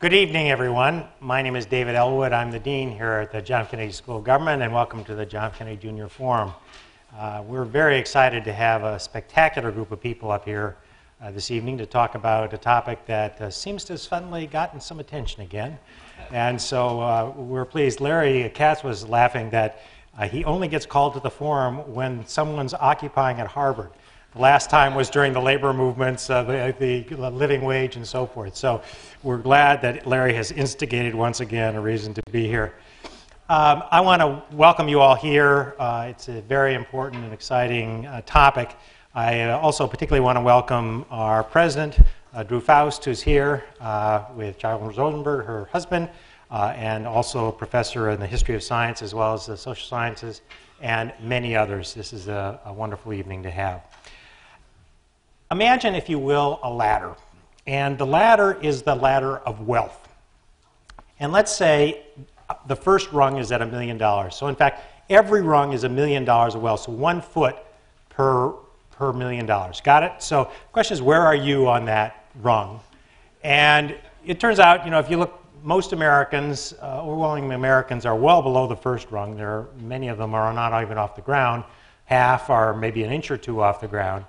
Good evening, everyone. My name is David Ellwood. I'm the Dean here at the John F. Kennedy School of Government, and welcome to the John F. Kennedy Junior Forum. We're very excited to have a spectacular group of people up here this evening to talk about a topic that seems to have suddenly gotten some attention again. And so we're pleased. Larry Katz was laughing that he only gets called to the forum when someone's occupying at Harvard. The last time was during the labor movements, the living wage and so forth. So we're glad that Larry has instigated once again a reason to be here. I want to welcome you all here. It's a very important and exciting topic. I also particularly want to welcome our president, Drew Faust, who's here with Charles Rosenberg, her husband, and also a professor in the history of science as well as the social sciences, and many others. This is a wonderful evening to have. Imagine, if you will, a ladder. And the ladder is the ladder of wealth. And let's say the first rung is at $1 million. So in fact, every rung is $1 million of wealth. So 1 foot per $1 million. Got it? So the question is, where are you on that rung? And it turns out, if you look, most Americans, overwhelming Americans, are well below the first rung. Many of them are not even off the ground. Half are maybe an inch or two off the ground.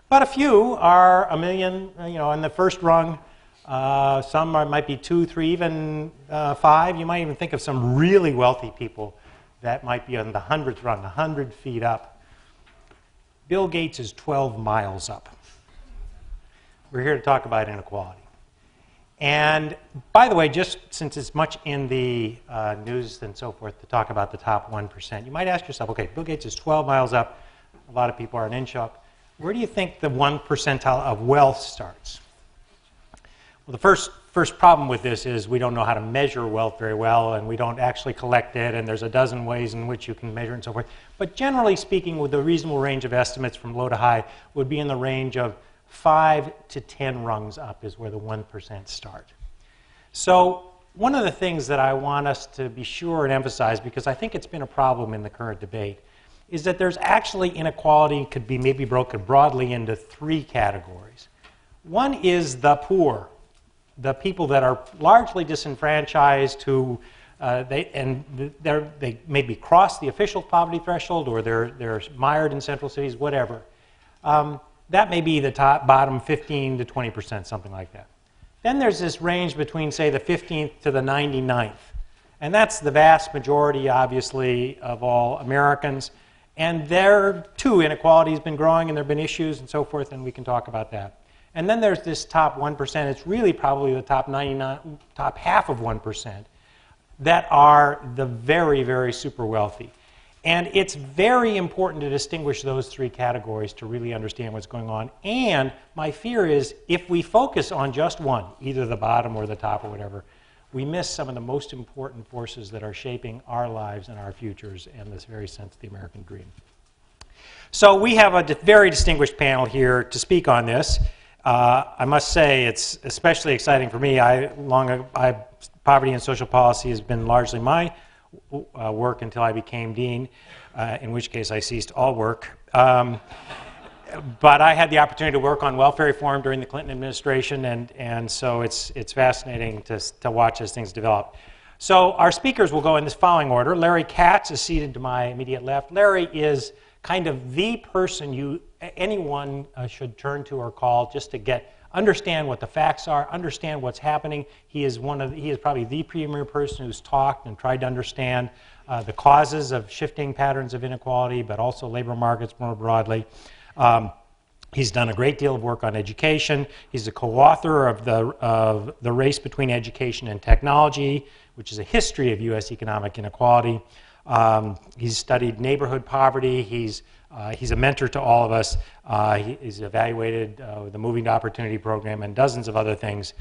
But a few are $1 million, on the first rung. Some might be 2, 3, even 5. You might even think of some really wealthy people that might be on the 100th rung, 100 feet up. Bill Gates is 12 miles up. We're here to talk about inequality. And by the way, just since it's much in the news and so forth to talk about the top 1%, you might ask yourself, okay, Bill Gates is 12 miles up. A lot of people are an inch up. Where do you think the 1 percentile of wealth starts? Well, the first problem with this is we don't know how to measure wealth very well, and we don't actually collect it, and there's a dozen ways in which you can measure it and so forth. But generally speaking, with a reasonable range of estimates from low to high would be in the range of 5 to 10 rungs up is where the 1% start. So one of the things that I want us to be sure and emphasize, because I think it's been a problem in the current debate, is that there's actually inequality could be maybe broken broadly into 3 categories. One is the poor, the people that are largely disenfranchised, who they maybe cross the official poverty threshold, or they're mired in central cities, whatever. That may be the bottom 15 to 20%, something like that. Then there's this range between, say, the 15th to the 99th. And that's the vast majority, obviously, of all Americans. And there, too, inequality has been growing, and there have been issues and so forth, and we can talk about that. And then there's this top 1%. It's really probably the top half of 1% that are the very, very super wealthy. And it's very important to distinguish those 3 categories to really understand what's going on. And my fear is if we focus on just one, either the bottom or the top or whatever, we miss some of the most important forces that are shaping our lives and our futures and this very sense of the American dream. So we have a very distinguished panel here to speak on this. I must say it's especially exciting for me. Poverty and social policy has been largely my work until I became dean, in which case I ceased all work. But I had the opportunity to work on welfare reform during the Clinton administration, and so it's fascinating to watch as things develop. So our speakers will go in this following order. Larry Katz is seated to my immediate left. Larry is kind of the person anyone should turn to or call just to understand what the facts are, understand what's happening. He is probably the premier person who's talked and tried to understand the causes of shifting patterns of inequality, but also labor markets more broadly. He's done a great deal of work on education. He's a co-author of The Race Between Education and Technology, which is a history of U.S. economic inequality. He's studied neighborhood poverty. He's a mentor to all of us. He's evaluated the Moving to Opportunity program and dozens of other things.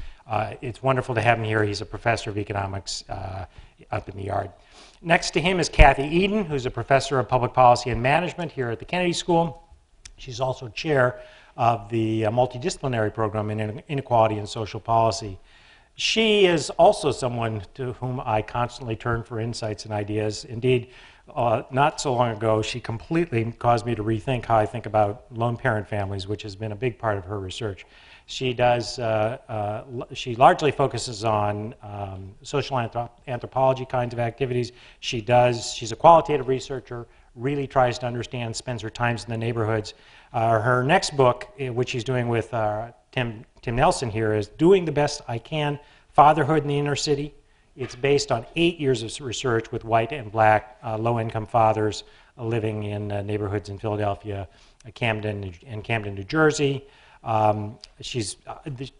It's wonderful to have him here. He's a professor of economics up in the Yard. Next to him is Cathy Eden, who's a professor of public policy and management here at the Kennedy School. She's also chair of the multidisciplinary program in inequality and social policy. She is also someone to whom I constantly turn for insights and ideas. Indeed, not so long ago, she completely caused me to rethink how I think about lone parent families, which has been a big part of her research. She does. She largely focuses on social anthropology kinds of activities. She's a qualitative researcher. Really tries to understand. Spends her times in the neighborhoods. Her next book, which she's doing with Tim Nelson here, is Doing the Best I Can: Fatherhood in the Inner City. It's based on 8 years of research with white and black low-income fathers living in neighborhoods in Philadelphia, Camden, New Jersey. She's the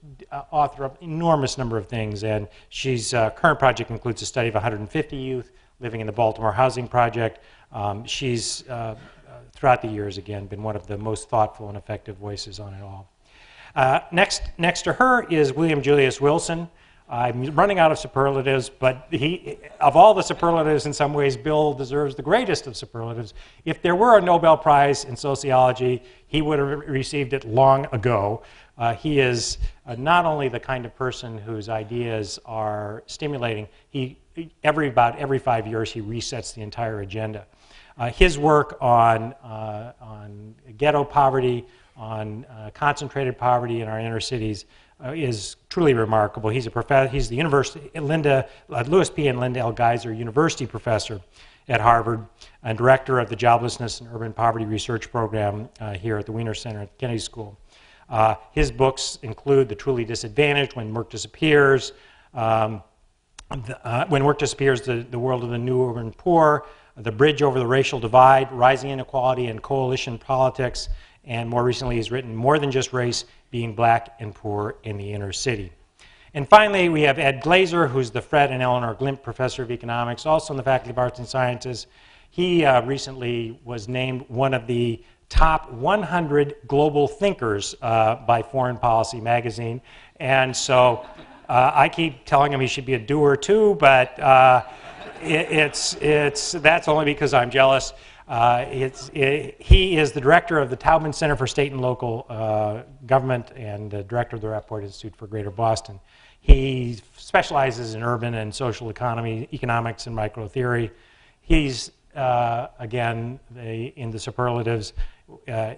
author of an enormous number of things, and she's current project includes a study of 150 youth living in the Baltimore Housing Project. She's, throughout the years, again, been one of the most thoughtful and effective voices on it all. Next to her is William Julius Wilson. I'm running out of superlatives, but of all the superlatives, in some ways, Bill deserves the greatest of superlatives. If there were a Nobel Prize in sociology, he would have received it long ago. He is not only the kind of person whose ideas are stimulating, about every 5 years, he resets the entire agenda. His work on ghetto poverty, on concentrated poverty in our inner cities, is truly remarkable. He's he's the Lewis P. and Linda L. Glaeser University professor at Harvard and director of the Joblessness and Urban Poverty Research Program here at the Wiener Center at Kennedy School. His books include The Truly Disadvantaged, When Work Disappears, The World of the New Urban Poor, The Bridge Over the Racial Divide, Rising Inequality and Coalition Politics, and more recently he's written More Than Just Race, Being Black and Poor in the Inner City. And finally, we have Ed Glaeser, who's the Fred and Eleanor Glimp Professor of Economics, also in the Faculty of Arts and Sciences. He recently was named one of the top 100 global thinkers by Foreign Policy magazine. And so I keep telling him he should be a doer too, but that's only because I'm jealous. He is the director of the Taubman Center for State and Local Government and the director of the Rapport Institute for Greater Boston. He specializes in urban and social economics and microtheory. He's, again, in the superlatives,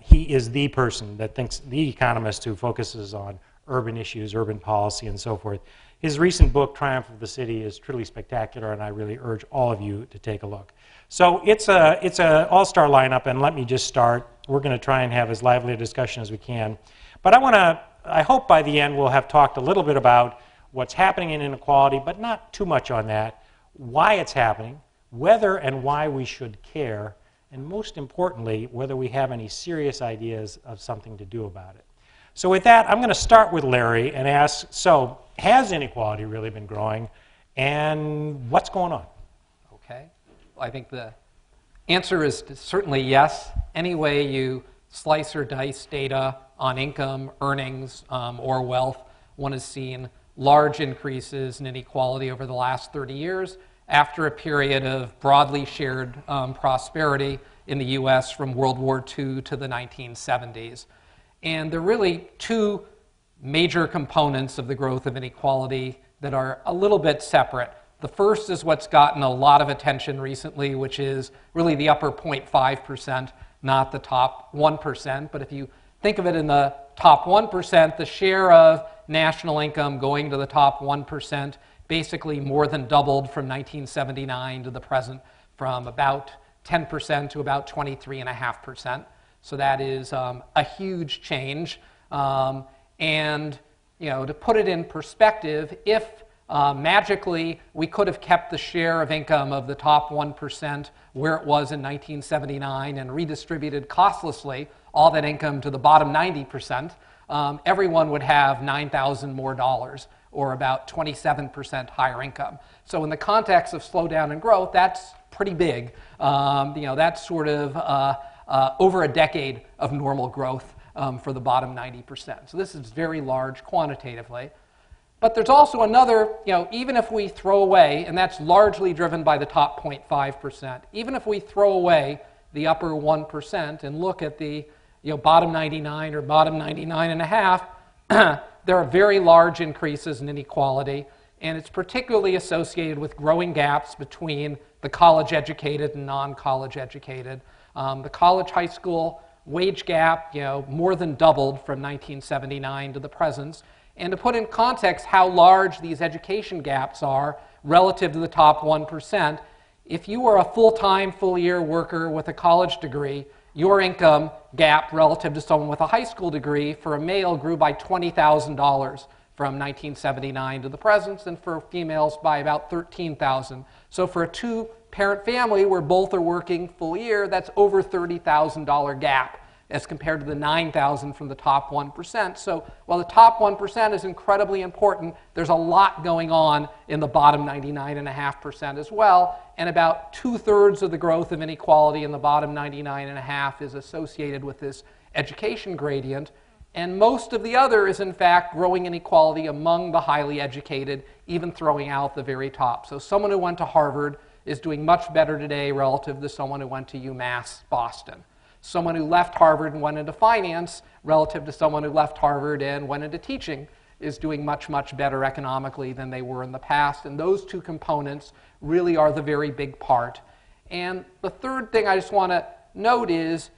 he is the person that thinks, the economist who focuses on urban issues, urban policy, and so forth. His recent book, Triumph of the City, is truly spectacular, and I really urge all of you to take a look. So it's a all-star lineup, and let me just start. We're going to try and have as lively a discussion as we can. But I hope by the end we'll have talked a little bit about what's happening in inequality, but not too much on that, why it's happening, whether and why we should care, and most importantly, whether we have any serious ideas of something to do about it. So with that, I'm going to start with Larry and ask, so has inequality really been growing, and what's going on? Okay. Well, I think the answer is certainly yes. Any way you slice or dice data on income, earnings, or wealth, one has seen large increases in inequality over the last 30 years after a period of broadly shared prosperity in the US from World War II to the 1970s. And there are really two major components of the growth of inequality that are a little bit separate. The first is what's gotten a lot of attention recently, which is really the upper 0.5%, not the top 1%. But if you think of it in the top 1%, the share of national income going to the top 1% basically more than doubled from 1979 to the present, from about 10% to about 23.5%. So that is a huge change. And to put it in perspective, if magically we could have kept the share of income of the top 1% where it was in 1979 and redistributed costlessly all that income to the bottom 90%, everyone would have $9,000 more dollars, or about 27% higher income. So in the context of slowdown and growth, that's pretty big. That's sort of over a decade of normal growth for the bottom 90%. So this is very large quantitatively. But there's also another, even if we throw away, and that's largely driven by the top 0.5%, even if we throw away the upper 1% and look at the bottom 99 or bottom 99.5, there are very large increases in inequality, and it's particularly associated with growing gaps between the college-educated and non-college educated. The college-high school wage gap, more than doubled from 1979 to the present. And to put in context how large these education gaps are relative to the top 1%, if you were a full-time, full-year worker with a college degree, your income gap relative to someone with a high school degree for a male grew by $20,000 from 1979 to the present, and for females by about $13,000. So for a two-parent family where both are working full year, that's over $30,000 gap as compared to the $9,000 from the top 1%. So while the top 1% is incredibly important, there's a lot going on in the bottom 99.5% as well, and about 2/3 of the growth of inequality in the bottom 99.5% is associated with this education gradient, and most of the other is in fact growing inequality among the highly educated, even throwing out the very top. So someone who went to Harvard is doing much better today relative to someone who went to UMass Boston. Someone who left Harvard and went into finance relative to someone who left Harvard and went into teaching is doing much, much better economically than they were in the past. And those two components really are the very big part. And the third thing I just want to note is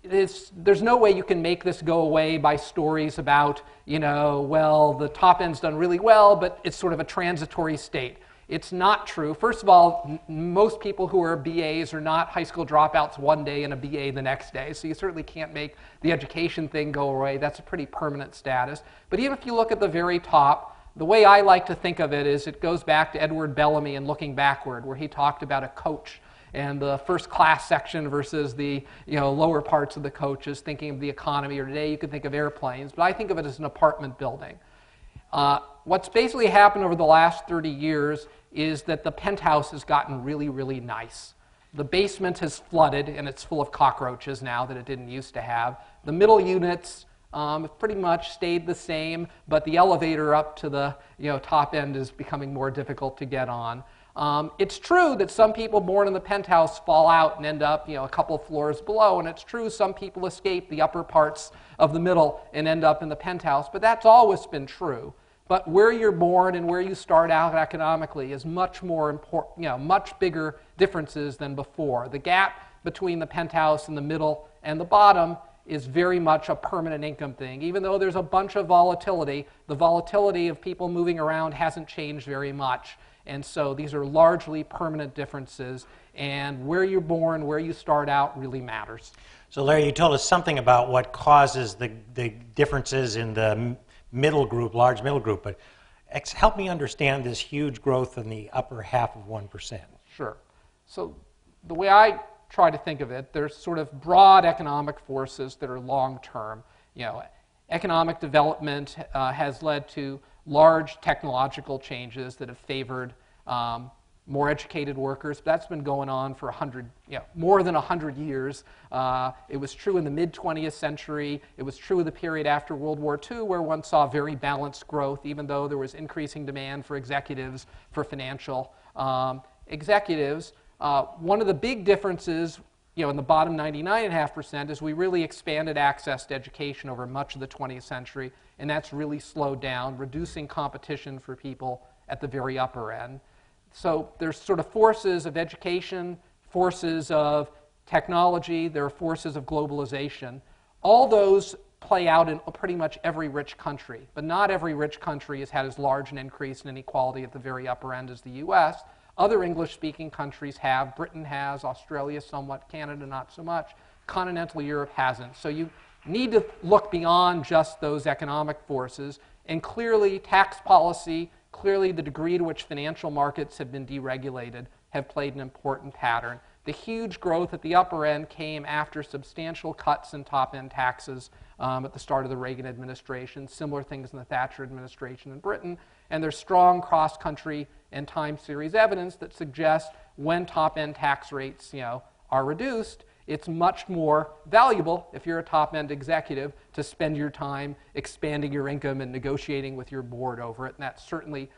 there's no way you can make this go away by stories about, well, the top end's done really well, but it's sort of a transitory state. It's not true. First of all, most people who are BAs are not high school dropouts one day and a BA the next day, so you certainly can't make the education thing go away. That's a pretty permanent status. But even if you look at the very top, the way I like to think of it is it goes back to Edward Bellamy and Looking Backward, where he talked about a coach and the first class section versus the lower parts of the coaches, thinking of the economy, or today you could think of airplanes, but I think of it as an apartment building. What's basically happened over the last 30 years is that the penthouse has gotten really, really nice. The basement has flooded, and it's full of cockroaches now that it didn't used to have. The middle units have pretty much stayed the same, but the elevator up to the top end is becoming more difficult to get on. It's true that some people born in the penthouse fall out and end up a couple floors below, and it's true some people escape the upper parts of the middle and end up in the penthouse, but that's always been true. But where you're born and where you start out economically is much more important, much bigger differences than before. The gap between the penthouse and the middle and the bottom is very much a permanent income thing. Even though there's a bunch of volatility, the volatility of people moving around hasn't changed very much. And so these are largely permanent differences, and where you're born, where you start out really matters. So Larry, you told us something about what causes the differences in the middle group, large middle group, but help me understand this huge growth in the upper half of 1%. Sure. So the way I try to think of it, there's sort of broad economic forces that are long-term. Economic development has led to large technological changes that have favored more educated workers. That's been going on for more than 100 years. It was true in the mid-20th century. It was true of the period after World War II, where one saw very balanced growth, even though there was increasing demand for executives, for financial executives. One of the big differences in the bottom 99.5% is we really expanded access to education over much of the 20th century, and that's really slowed down, reducing competition for people at the very upper end. So there's sort of forces of education, forces of technology, there are forces of globalization. All those play out in pretty much every rich country, but not every rich country has had as large an increase in inequality at the very upper end as the US. Other English-speaking countries have. Britain has, Australia somewhat, Canada not so much. Continental Europe hasn't. So you need to look beyond just those economic forces, and clearly tax policy, clearly the degree to which financial markets have been deregulated have played an important pattern. The huge growth at the upper end came after substantial cuts in top-end taxes at the start of the Reagan administration, similar things in the Thatcher administration in Britain, and there's strong cross-country and time series evidence that suggests when top-end tax rates are reduced, it's much more valuable if you're a top-end executive to spend your time expanding your income and negotiating with your board over it, and that certainly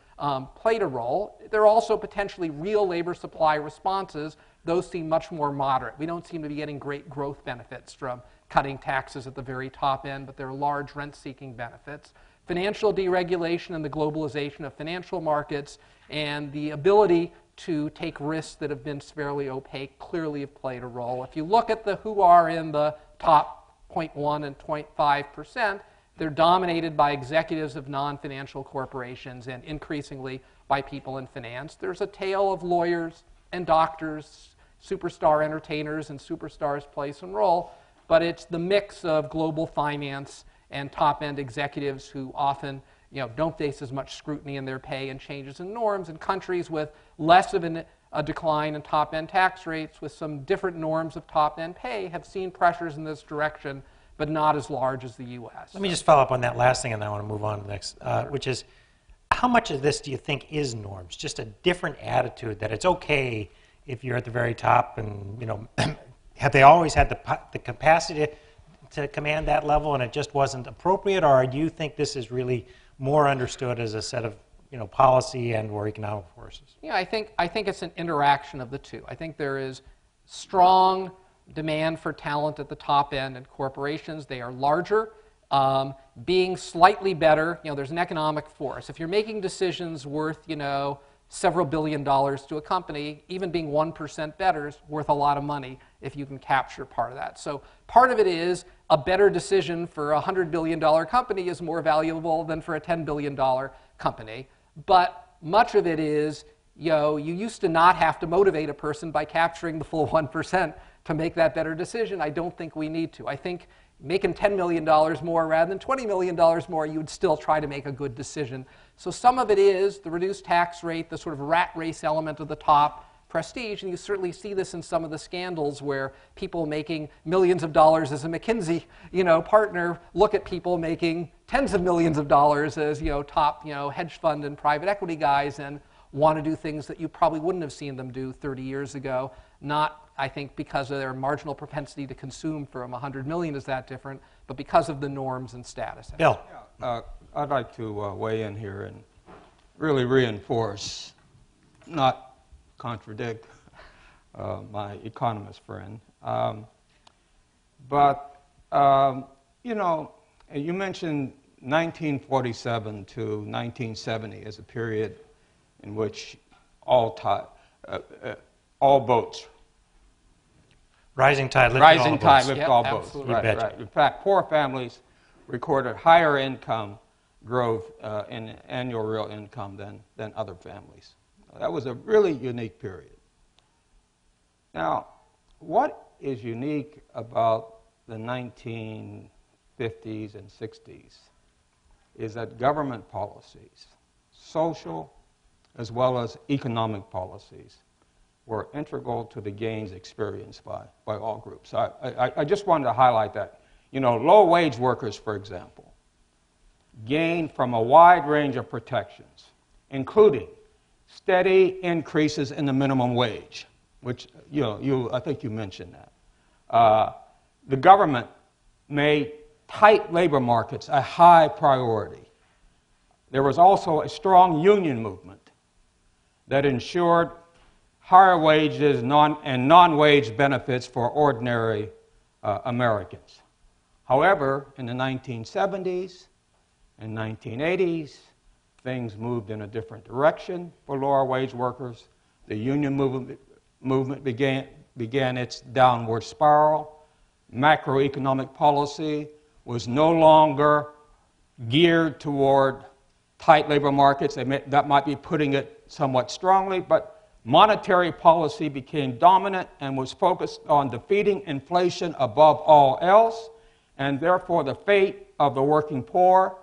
played a role. There are also potentially real labor supply responses. Those seem much more moderate. We don't seem to be getting great growth benefits from cutting taxes at the very top end, but there are large rent-seeking benefits. Financial deregulation and the globalization of financial markets and the ability to take risks that have been fairly opaque clearly have played a role. If you look at who are in the top 0.1 and 0.5%, they're dominated by executives of non-financial corporations and increasingly by people in finance. There's a tail of lawyers and doctors, superstar entertainers, and superstars play some role, but it's the mix of global finance and top-end executives who often don't face as much scrutiny in their pay and changes in norms. In countries with less of a decline in top-end tax rates, with some different norms of top-end pay, have seen pressures in this direction, but not as large as the U.S. Let me just follow up on that last thing, and then I want to move on to the next, which is, how much of this do you think is norms? Just a different attitude that it's okay if you're at the very top, and have they always had the capacity to command that level, and it just wasn't appropriate, or do you think this is really more understood as a set of policy and or economic forces? Yeah, I think it's an interaction of the two. I think there is strong demand for talent at the top end in corporations. They are larger. Being slightly better, there's an economic force. If you're making decisions worth, several $billion to a company, even being 1% better is worth a lot of money if you can capture part of that. So part of it is a better decision for a $100 billion company is more valuable than for a $10 billion company. But much of it is, you used to not have to motivate a person by capturing the full 1% to make that better decision. I don't think we need to. I think making $10 million more rather than $20 million more, you would still try to make a good decision. So some of it is the reduced tax rate, the sort of rat race element of the top, prestige, and you certainly see this in some of the scandals where people making millions of dollars as a McKinsey, partner look at people making tens of millions of dollars as, top, hedge fund and private equity guys and want to do things that you probably wouldn't have seen them do 30 years ago. Not, I think, because of their marginal propensity to consume from 100 million is that different, but because of the norms and status. Bill. Yeah, I'd like to weigh in here and really reinforce, not contradict my economist friend. You mentioned 1947 to 1970 as a period in which all boats. Rising tide lifted all boats. Right. In fact, poor families recorded higher income growth in annual real income than other families. That was a really unique period. Now, what is unique about the 1950s and 60s is that government policies, social as well as economic policies, were integral to the gains experienced by all groups. I just wanted to highlight that. Low-wage workers, for example, gained from a wide range of protections, including steady increases in the minimum wage, which I think you mentioned that. The government made tight labor markets a high priority. There was also a strong union movement that ensured higher wages and non-wage benefits for ordinary Americans. However, in the 1970s and 1980s, things moved in a different direction for lower wage workers. The union movement began its downward spiral. Macroeconomic policy was no longer geared toward tight labor markets. That might be putting it somewhat strongly, but monetary policy became dominant and was focused on defeating inflation above all else, and therefore the fate of the working poor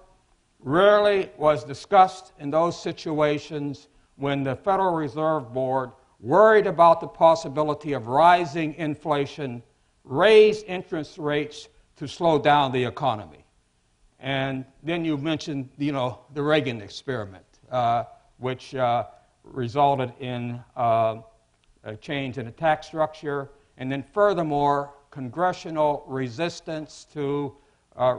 rarely was discussed in those situations when the Federal Reserve Board, worried about the possibility of rising inflation, raised interest rates to slow down the economy. And then you mentioned, the Reagan experiment, which resulted in a change in the tax structure, and then furthermore, congressional resistance to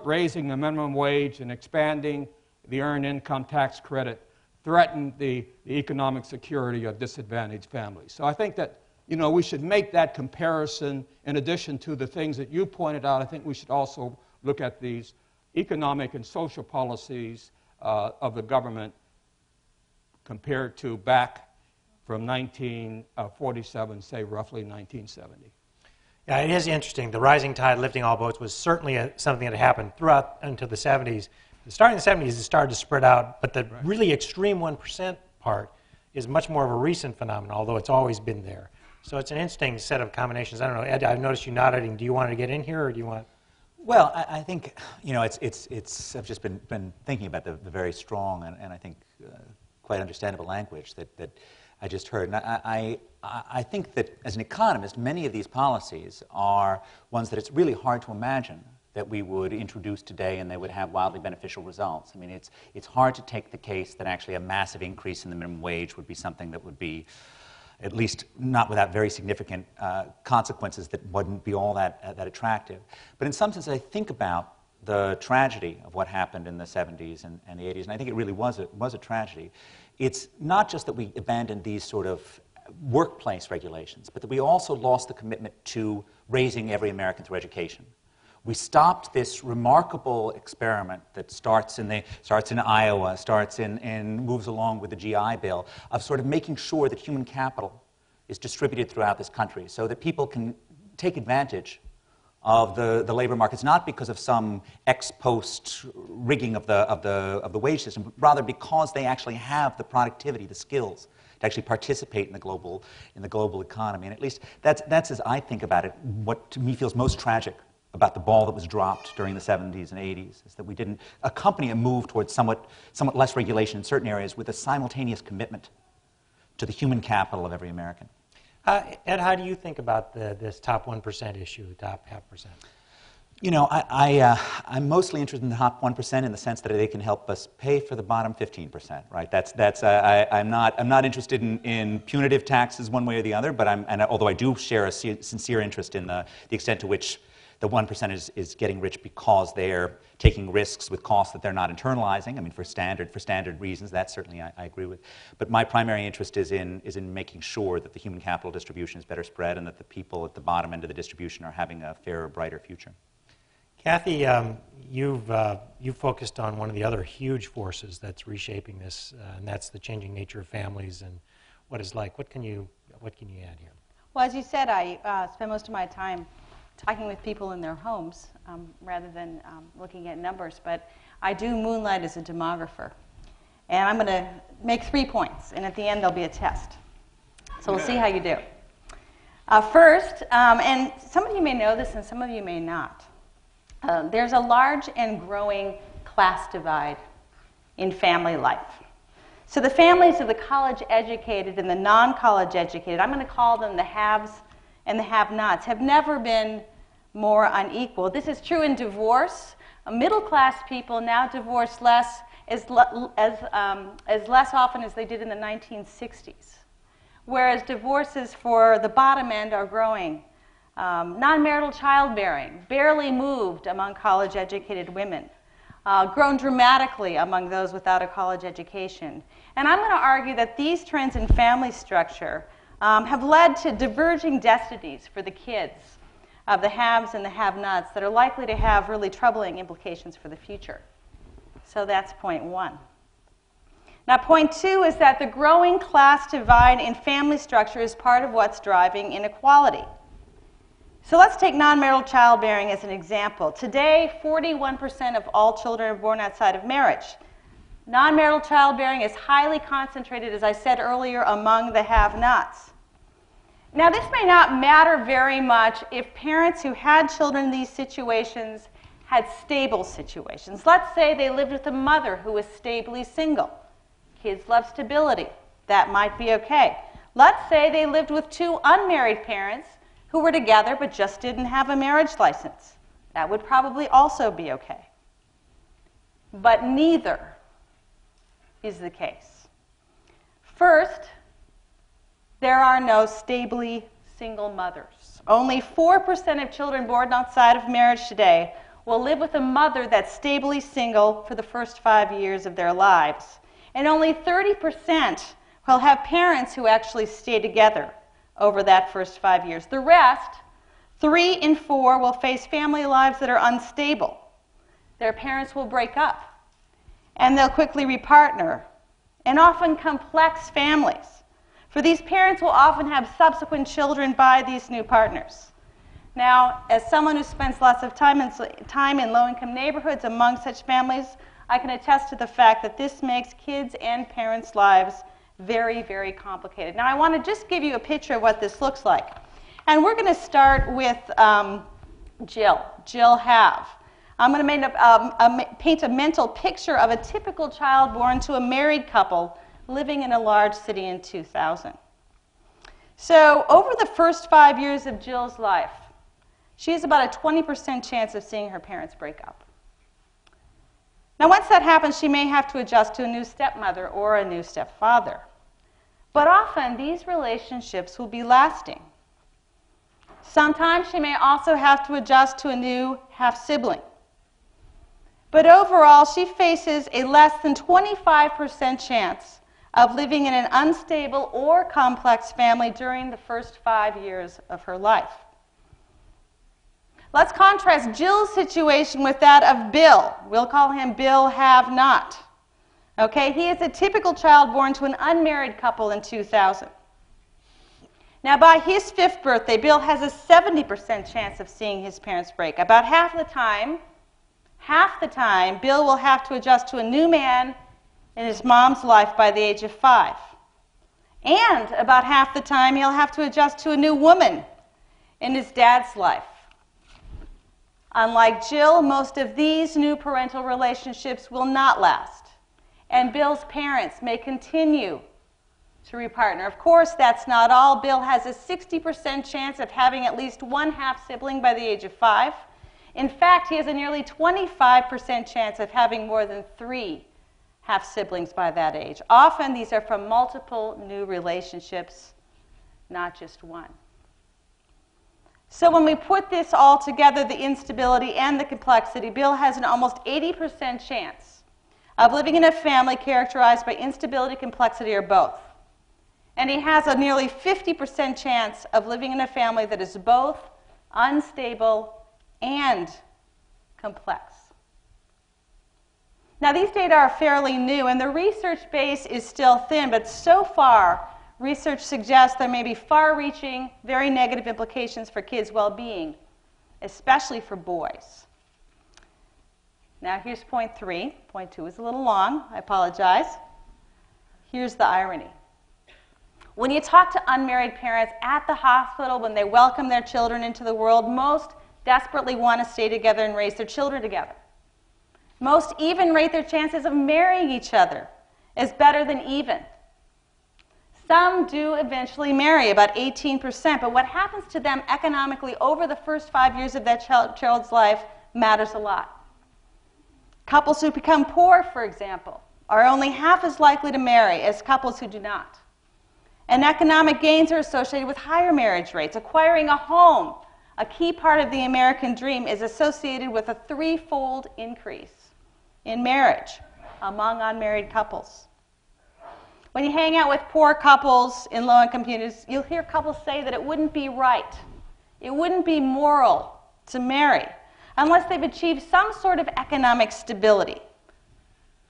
raising the minimum wage and expanding the earned income tax credit threatened the economic security of disadvantaged families. So I think that we should make that comparison in addition to the things that you pointed out. I think we should also look at these economic and social policies of the government compared to back from 1947, say roughly 1970. Yeah, it is interesting. The rising tide lifting all boats was certainly something that happened throughout until the 70s. Starting in the 70s, it started to spread out, but the really extreme 1% part is much more of a recent phenomenon, although it's always been there. So it's an interesting set of combinations. I don't know, Ed, I've noticed you nodding. Do you want to get in here, or do you want? Well, I think, you know, I've just been thinking about the very strong and I think quite understandable language that I just heard. And I think that as an economist, many of these policies are ones that it's really hard to imagine that we would introduce today and they would have wildly beneficial results. I mean, it's hard to take the case that actually a massive increase in the minimum wage would be something that would be, at least not without very significant consequences, that wouldn't be all that attractive. But in some sense, I think about the tragedy of what happened in the 70s and the 80s, and I think it really was a tragedy. It's not just that we abandoned these sort of workplace regulations, but that we also lost the commitment to raising every American through education. We stopped this remarkable experiment that starts in Iowa, moves along with the GI Bill, of sort of making sure that human capital is distributed throughout this country so that people can take advantage of the labor markets, not because of some ex post rigging of the wage system, but rather because they actually have the productivity, the skills to actually participate in the global economy. And at least that's as I think about it, what to me feels most tragic about the ball that was dropped during the 70s and 80s, is that we didn't accompany a move towards somewhat less regulation in certain areas with a simultaneous commitment to the human capital of every American. Ed, how do you think about this top 1% issue, top 0.5%? You know, I'm mostly interested in the top 1% in the sense that they can help us pay for the bottom 15%, right? I'm not interested in punitive taxes one way or the other, but although I do share a sincere interest in the extent to which the 1% is getting rich because they're taking risks with costs that they're not internalizing. I mean, for standard reasons, that certainly I agree with. But my primary interest is in making sure that the human capital distribution is better spread and that the people at the bottom end of the distribution are having a fairer, brighter future. Kathy, you've focused on one of the other huge forces that's reshaping this, and that's the changing nature of families and what it's like. What can you add here? Well, as you said, I spend most of my time talking with people in their homes rather than looking at numbers. But I do moonlight as a demographer. And I'm going to make 3 points, and at the end there'll be a test. So we'll see how you do. First, and some of you may know this and some of you may not, there's a large and growing class divide in family life. So the families of the college-educated and the non-college educated, I'm going to call them the haves and the have-nots, have never been more unequal. This is true in divorce. Middle-class people now divorce less as less often as they did in the 1960s, whereas divorces for the bottom end are growing. Non-marital childbearing barely moved among college-educated women, grown dramatically among those without a college education. And I'm going to argue that these trends in family structure have led to diverging destinies for the kids of the haves and the have-nots that are likely to have really troubling implications for the future. So that's point 1. Now, point 2 is that the growing class divide in family structure is part of what's driving inequality. So let's take non-marital childbearing as an example. Today, 41% of all children are born outside of marriage. Non-marital childbearing is highly concentrated, as I said earlier, among the have-nots. Now, this may not matter very much if parents who had children in these situations had stable situations. Let's say they lived with a mother who was stably single. Kids love stability. That might be okay. Let's say they lived with 2 unmarried parents who were together but just didn't have a marriage license. That would probably also be okay. But neither is the case. First, there are no stably single mothers. Only 4% of children born outside of marriage today will live with a mother that's stably single for the first 5 years of their lives. And only 30% will have parents who actually stay together over that first 5 years. The rest, 3 in 4, will face family lives that are unstable. Their parents will break up, and they'll quickly repartner, and often complex families. For these parents will often have subsequent children by these new partners. Now, as someone who spends lots of time in low-income neighborhoods among such families, I can attest to the fact that this makes kids' and parents' lives very, very complicated. Now, I want to just give you a picture of what this looks like. And we're going to start with Jill Have. I'm going to paint a mental picture of a typical child born to a married couple living in a large city in 2000. So over the first 5 years of Jill's life, she has about a 20% chance of seeing her parents break up. Now, once that happens, she may have to adjust to a new stepmother or a new stepfather. But often, these relationships will be lasting. Sometimes she may also have to adjust to a new half-sibling. But overall, she faces a less than 25% chance of living in an unstable or complex family during the first 5 years of her life. Let's contrast Jill's situation with that of Bill. We'll call him Bill Have Not. Okay, he is a typical child born to an unmarried couple in 2000. Now, by his 5th birthday, Bill has a 70% chance of seeing his parents break. About half the time, Bill will have to adjust to a new man in his mom's life by the age of 5. And about half the time, he'll have to adjust to a new woman in his dad's life. Unlike Jill, most of these new parental relationships will not last, and Bill's parents may continue to repartner. Of course, that's not all. Bill has a 60% chance of having at least one half-sibling by the age of 5. In fact, he has a nearly 25% chance of having more than 3 half-siblings by that age. Often, these are from multiple new relationships, not just one. So when we put this all together, the instability and the complexity, Bill has an almost 80% chance of living in a family characterized by instability, complexity, or both. And he has a nearly 50% chance of living in a family that is both unstable and complex. Now, these data are fairly new, and the research base is still thin, but so far, research suggests there may be far-reaching, very negative implications for kids' well-being, especially for boys. Now, here's point 3. Point 2 is a little long. I apologize. Here's the irony. When you talk to unmarried parents at the hospital when they welcome their children into the world, most desperately want to stay together and raise their children together. Most even rate their chances of marrying each other as better than even. Some do eventually marry, about 18%, but what happens to them economically over the first 5 years of that child's life matters a lot. Couples who become poor, for example, are only half as likely to marry as couples who do not. And economic gains are associated with higher marriage rates. Acquiring a home, a key part of the American dream, is associated with a 3-fold increase in marriage among unmarried couples. When you hang out with poor couples in low-income communities, you'll hear couples say that it wouldn't be right, it wouldn't be moral to marry unless they've achieved some sort of economic stability,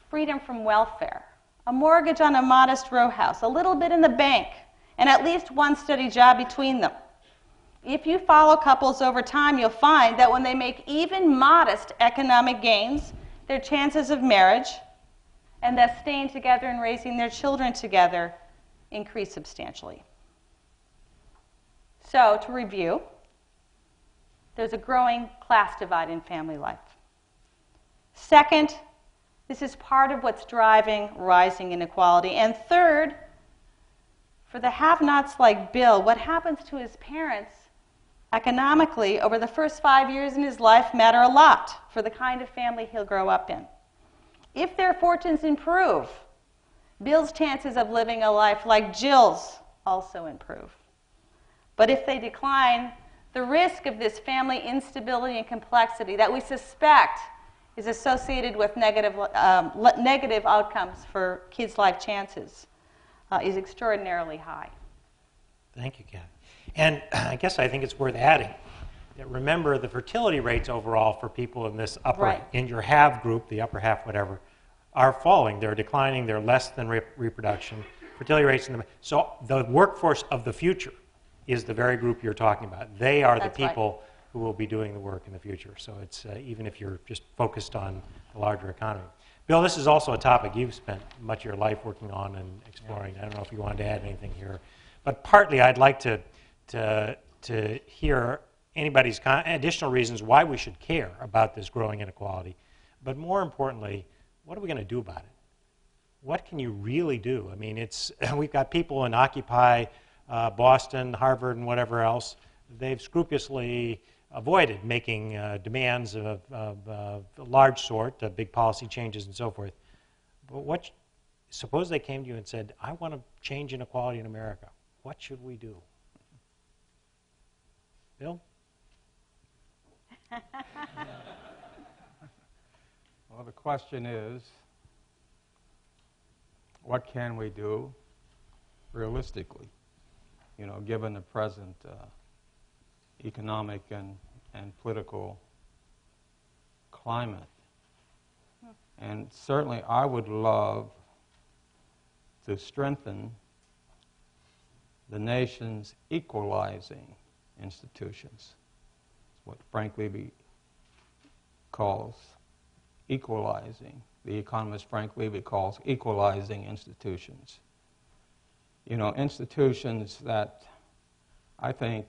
freedom from welfare, a mortgage on a modest row house, a little bit in the bank, and at least one steady job between them. If you follow couples over time, you'll find that when they make even modest economic gains, their chances of marriage, and thus staying together and raising their children together, increase substantially. So, to review, there's a growing class divide in family life. Second, this is part of what's driving rising inequality. And third, for the have-nots like Bill, what happens to his parents economically over the first 5 years in his life matter a lot for the kind of family he'll grow up in. If their fortunes improve, Bill's chances of living a life like Jill's also improve. But if they decline, the risk of this family instability and complexity that we suspect is associated with negative outcomes for kids' life chances is extraordinarily high. Thank you, Kathy. And I guess I think it's worth adding that remember the fertility rates overall for people in this upper, in your have group, the upper half, whatever, are falling. They're declining. They're less than reproduction. fertility rates. So the workforce of the future is the very group you're talking about. They are That's the people who will be doing the work in the future. So it's even if you're just focused on the larger economy. Bill, this is also a topic you've spent much of your life working on and exploring. I don't know if you wanted to add anything here. But partly I'd like to hear anybody's additional reasons why we should care about this growing inequality. But more importantly, what are we going to do about it? What can you really do? I mean, we've got people in Occupy Boston, Harvard, and whatever else. They've scrupulously avoided making demands of a large sort, big policy changes and so forth. But suppose they came to you and said, I want to change inequality in America. What should we do? Bill? Well, the question is, what can we do realistically, given the present economic and political climate? And certainly I would love to strengthen the nation's equalizing institutions. It's what Frank Levy calls equalizing. The economist Frank Levy calls equalizing institutions. Institutions that I think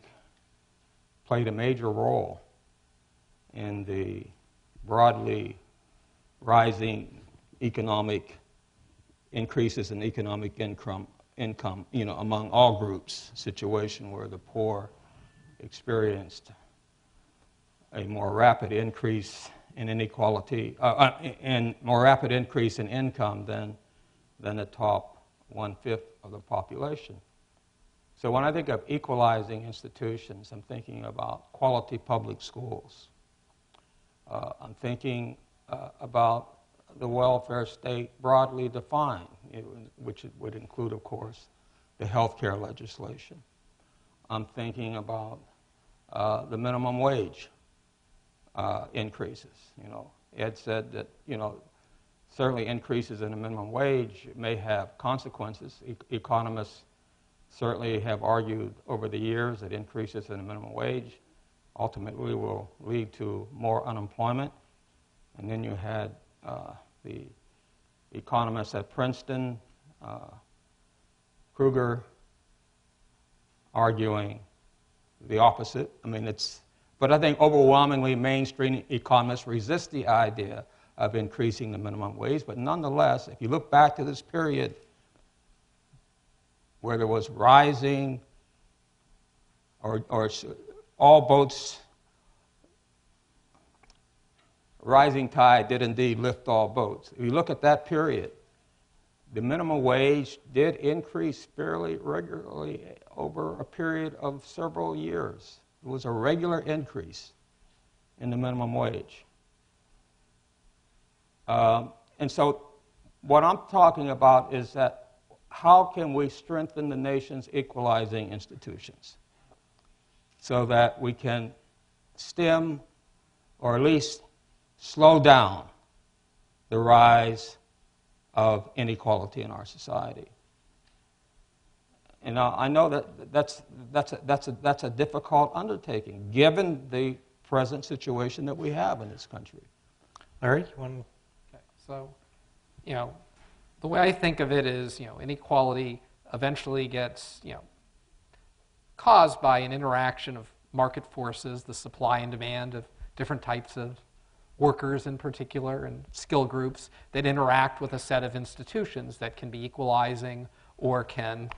played a major role in the broadly rising economic increases in economic income, among all groups, situation where the poor experienced a more rapid increase in inequality, and more rapid increase in income than the top 1/5 of the population. So when I think of equalizing institutions, I'm thinking about quality public schools. I'm thinking about the welfare state broadly defined, which would include, of course, the health care legislation. I'm thinking about the minimum wage increases. Ed said that, certainly increases in the minimum wage may have consequences. Economists certainly have argued over the years that increases in the minimum wage ultimately will lead to more unemployment. And then you had the economists at Princeton, Kruger, arguing the opposite. But I think overwhelmingly mainstream economists resist the idea of increasing the minimum wage. But nonetheless, if you look back to this period where there was rising, or all boats, rising tide did indeed lift all boats. If you look at that period, the minimum wage did increase fairly regularly over a period of several years. It was a regular increase in the minimum wage. And so what I'm talking about is that how can we strengthen the nation's equalizing institutions so that we can stem or at least slow down the rise of inequality in our society. And I know that's a difficult undertaking given the present situation that we have in this country. Larry, you want to? Okay, so, the way I think of it is, inequality eventually gets, caused by an interaction of market forces, the supply and demand of different types of workers in particular and skill groups that interact with a set of institutions that can be equalizing or can,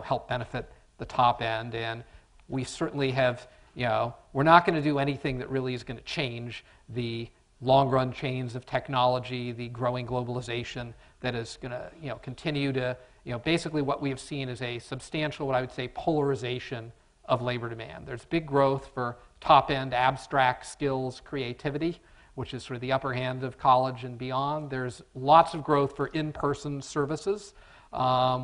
help benefit the top end. And we certainly have, we're not going to do anything that really is going to change the long-run chains of technology, the growing globalization that is going to, continue to, basically what we have seen is a substantial, what I would say, polarization of labor demand. There's big growth for top-end abstract skills, creativity, which is sort of the upper hand of college and beyond. There's lots of growth for in-person services,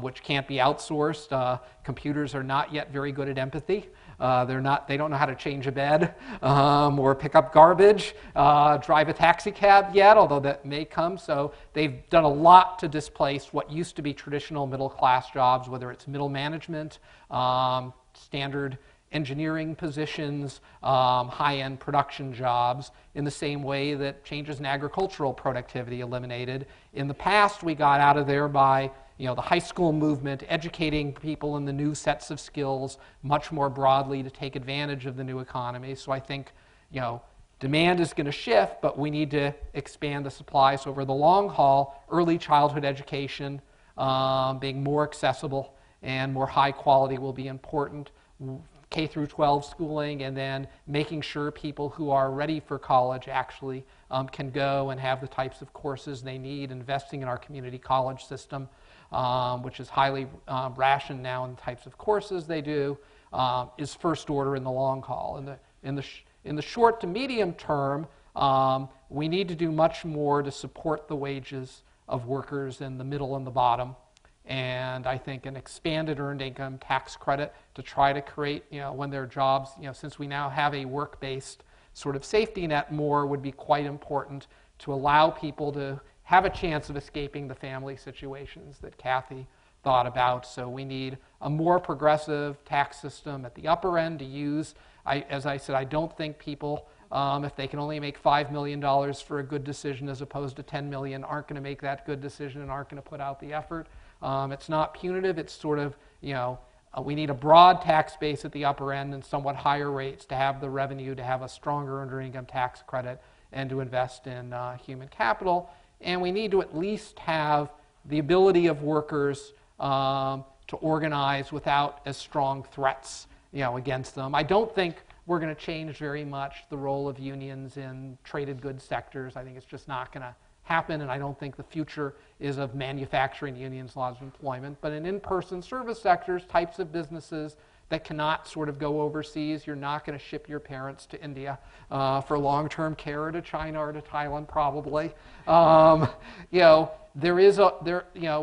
which can't be outsourced. Computers are not yet very good at empathy. They don't know how to change a bed or pick up garbage, drive a taxi cab yet, although that may come. So they've done a lot to displace what used to be traditional middle-class jobs, whether it's middle management, standard engineering positions, high-end production jobs, in the same way that changes in agricultural productivity eliminated. In the past, we got out of there by the high school movement, educating people in the new sets of skills much more broadly to take advantage of the new economy. So I think, demand is going to shift, but we need to expand the supply. So over the long haul, early childhood education being more accessible and more high quality will be important. K through 12 schooling, and then making sure people who are ready for college actually can go and have the types of courses they need. Investing in our community college system, which is highly rationed now in the types of courses they do, is first order in the long haul. In the short to medium term, we need to do much more to support the wages of workers in the middle and the bottom. And I think an expanded earned income tax credit to try to create, when there are jobs, since we now have a work-based sort of safety net more, would be quite important to allow people to have a chance of escaping the family situations that Cathy thought about. So we need a more progressive tax system at the upper end to use. As I said, I don't think people, if they can only make $5 million for a good decision as opposed to $10 million, aren't going to make that good decision and aren't going to put out the effort. It's not punitive. It's sort of, we need a broad tax base at the upper end and somewhat higher rates to have the revenue, to have a stronger earned income tax credit, and to invest in human capital. And we need to at least have the ability of workers to organize without as strong threats, against them. I don't think we're going to change very much the role of unions in traded goods sectors. I think it's just not going to happen, and I don't think the future is of manufacturing unions, laws of employment. But in in-person service sectors, types of businesses that cannot sort of go overseas, you're not going to ship your parents to India for long-term care, or to China or to Thailand, probably.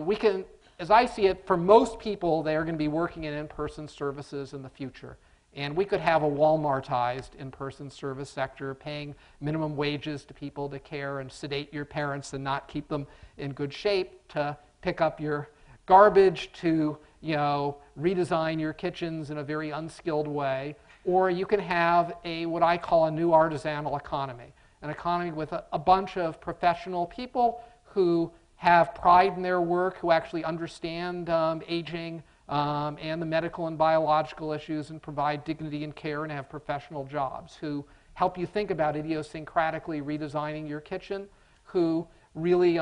We can, as I see it, for most people, they are going to be working in in-person services in the future. And we could have a Walmartized in-person service sector, paying minimum wages to people to care and sedate your parents and not keep them in good shape, to pick up your garbage, to redesign your kitchens in a very unskilled way. Or you can have what I call a new artisanal economy, an economy with a bunch of professional people who have pride in their work, who actually understand aging, and the medical and biological issues, and provide dignity and care, and have professional jobs, who help you think about idiosyncratically redesigning your kitchen, who really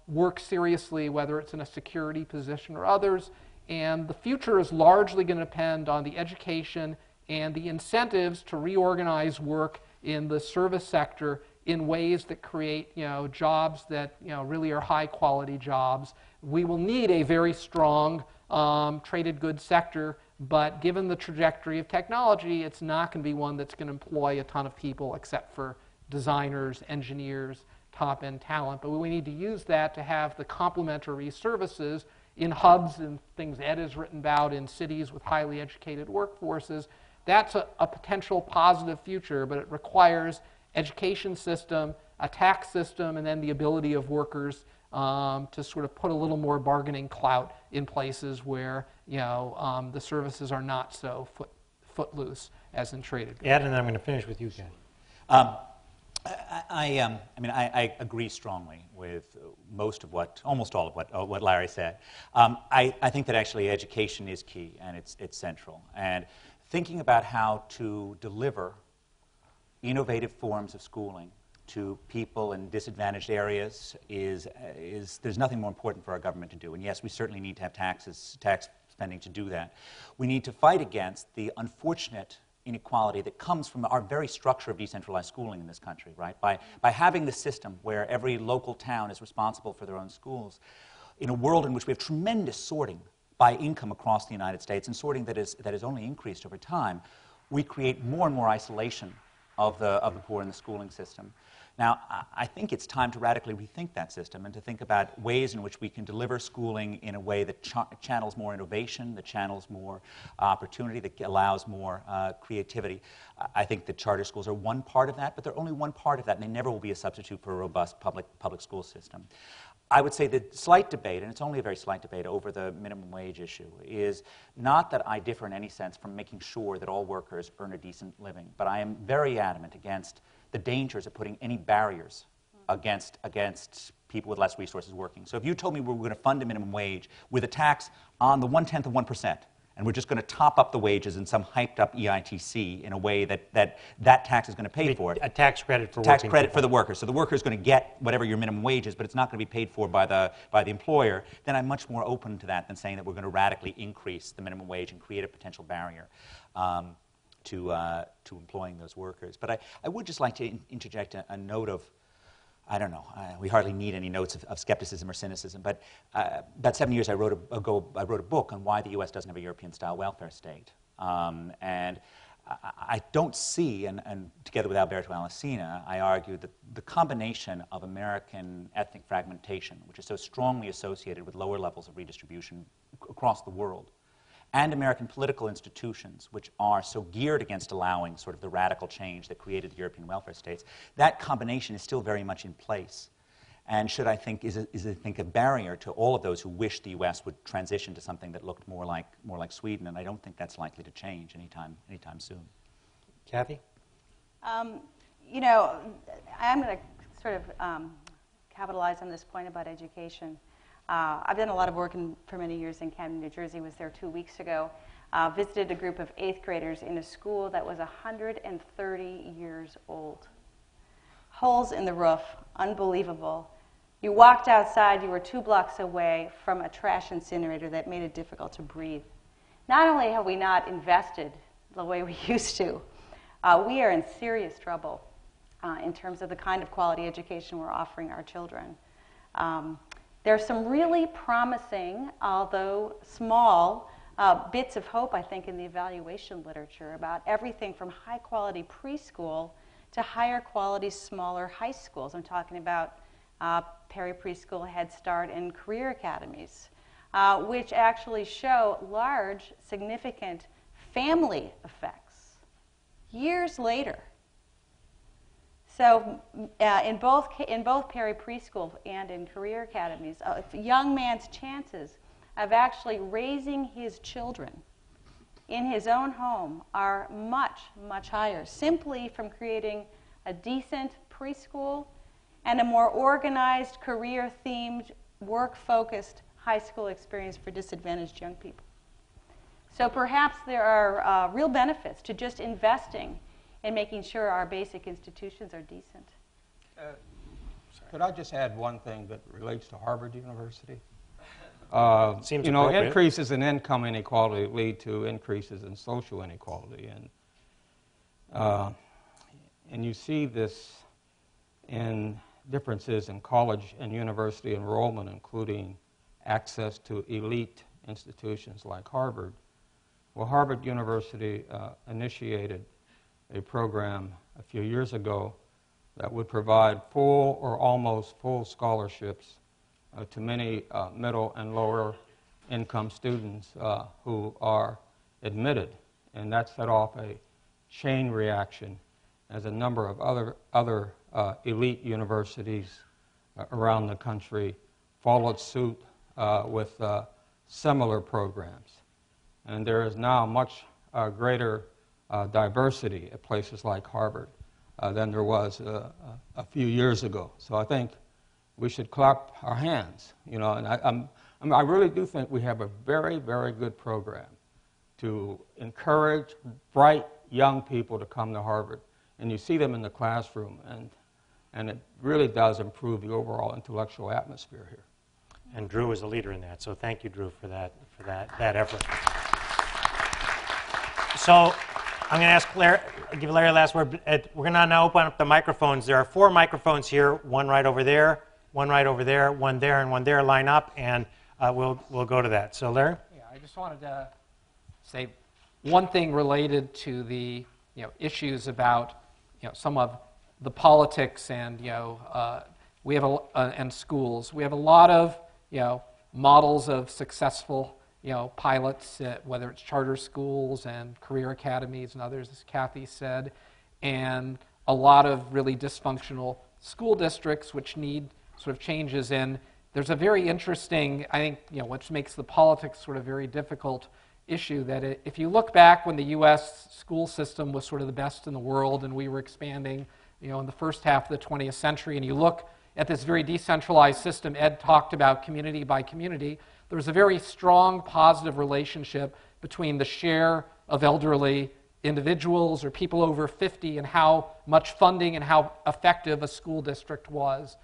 work seriously, whether it's in a security position or others. And the future is largely going to depend on the education and the incentives to reorganize work in the service sector in ways that create jobs that really are high quality jobs. We will need a very strong traded goods sector, but given the trajectory of technology, it's not going to be one that's going to employ a ton of people except for designers, engineers, top-end talent. But we need to use that to have the complementary services in hubs and things Ed has written about in cities with highly educated workforces. That's a potential positive future, but it requires education system, a tax system, and then the ability of workers to sort of put a little more bargaining clout in places where the services are not so footloose as in traded goods. Ed, and then I'm going to finish with you, Ken. I agree strongly with almost all of what Larry said. I think that actually education is key, and it's central. And thinking about how to deliver innovative forms of schooling to people in disadvantaged areas there's nothing more important for our government to do. And yes, we certainly need to have tax spending to do that. We need to fight against the unfortunate inequality that comes from our very structure of decentralized schooling in this country, right? By having the system where every local town is responsible for their own schools, in a world in which we have tremendous sorting by income across the United States, and sorting that has only increased over time, we create more and more isolation of the poor in the schooling system. Now, I think it's time to radically rethink that system and to think about ways in which we can deliver schooling in a way that channels more innovation, that channels more opportunity, that allows more creativity. I think that charter schools are one part of that, but they're only one part of that, and they never will be a substitute for a robust public school system. I would say the slight debate, and it's only a very slight debate over the minimum wage issue, is not that I differ in any sense from making sure that all workers earn a decent living, but I am very adamant against the dangers of putting any barriers against people with less resources working. So if you told me we were going to fund a minimum wage with a tax on the 1/10 of 1%, and we're just going to top up the wages in some hyped-up EITC in a way that tax is going to pay for it. A tax credit for tax working credit people. for the worker. So the worker is going to get whatever your minimum wage is, but it's not going to be paid for by the employer. Then I'm much more open to that than saying that we're going to radically increase the minimum wage and create a potential barrier to employing those workers. But I would just like to interject a note of, I don't know, we hardly need any notes of skepticism or cynicism, but about 7 years ago, I wrote a book on why the U.S. doesn't have a European-style welfare state. And I don't see, and together with Alberto Alesina, I argue that the combination of American ethnic fragmentation, which is so strongly associated with lower levels of redistribution across the world, and American political institutions, which are so geared against allowing sort of the radical change that created the European welfare states, that combination is still very much in place. And is I think a barrier to all of those who wish the U.S. would transition to something that looked more like Sweden, and I don't think that's likely to change anytime soon. Cathy? You know, I'm going to sort of capitalize on this point about education. I've done a lot of work for many years in Camden, New Jersey. Was there 2 weeks ago. Visited a group of 8th graders in a school that was 130 years old. Holes in the roof, unbelievable. You walked outside, you were 2 blocks away from a trash incinerator that made it difficult to breathe. Not only have we not invested the way we used to, we are in serious trouble in terms of the kind of quality education we're offering our children. There's some really promising, although small, bits of hope, I think, in the evaluation literature about everything from high-quality preschool to higher-quality, smaller high schools. I'm talking about peri-preschool, Head Start, and career academies, which actually show large, significant family effects years later. So in both peri-preschool and in career academies, a young man's chances of actually raising his children in his own home are much, much higher, simply from creating a decent preschool and a more organized, career-themed, work-focused high school experience for disadvantaged young people. So perhaps there are real benefits to just investing in making sure our basic institutions are decent. Could I just add one thing that relates to Harvard University? Seems you know, appropriate. increases in income inequality lead to increases in social inequality, and you see this in differences in college and university enrollment, including access to elite institutions like Harvard. Well, Harvard University initiated a program a few years ago that would provide full or almost full scholarships to many middle and lower income students who are admitted. And that set off a chain reaction as a number of other elite universities around the country followed suit with similar programs. And there is now much greater diversity at places like Harvard than there was a few years ago. So I think we should clap our hands, you know, and I really do think we have a very, very good program to encourage bright young people to come to Harvard. And you see them in the classroom, and it really does improve the overall intellectual atmosphere here. And Drew is a leader in that, so thank you, Drew, for that effort. So I'm going to ask Larry, give Larry the last word. We're going to now open up the microphones. There are 4 microphones here, one right over there, one right over there, one there, and one there. Line up, and we'll go to that. So, Larry? Yeah, I just wanted to say one thing related to the issues about some of the politics and we have and schools. We have a lot of models of successful pilots, whether it's charter schools and career academies and others, as Cathy said, and a lot of really dysfunctional school districts which need sort of changes in. There's a very interesting, I think, which makes the politics sort of very difficult issue, that if you look back when the U.S. school system was sort of the best in the world and we were expanding, in the first half of the 20th century, and you look at this very decentralized system, Ed talked about community by community, there was a very strong positive relationship between the share of elderly individuals or people over 50 and how much funding and how effective a school district was.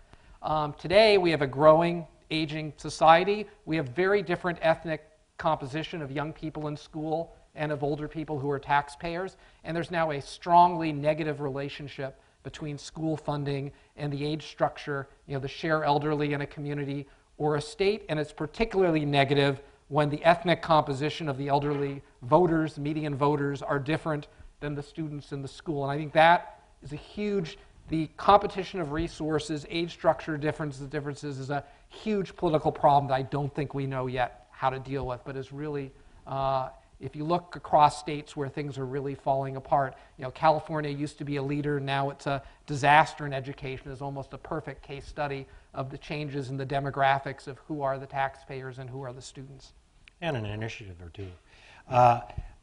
Today, we have a growing, aging society. We have very different ethnic composition of young people in school and of older people who are taxpayers, and there's now a strongly negative relationship between school funding and the age structure, the share elderly in a community or a state, and it's particularly negative when the ethnic composition of the elderly voters, median voters, are different than the students in the school. And I think that is a huge, the competition of resources, age structure differences is a huge political problem that I don't think we know yet how to deal with, but is really, if you look across states where things are really falling apart, California used to be a leader, now it's a disaster in education, is almost a perfect case study of the changes in the demographics of who are the taxpayers and who are the students. And an initiative or two.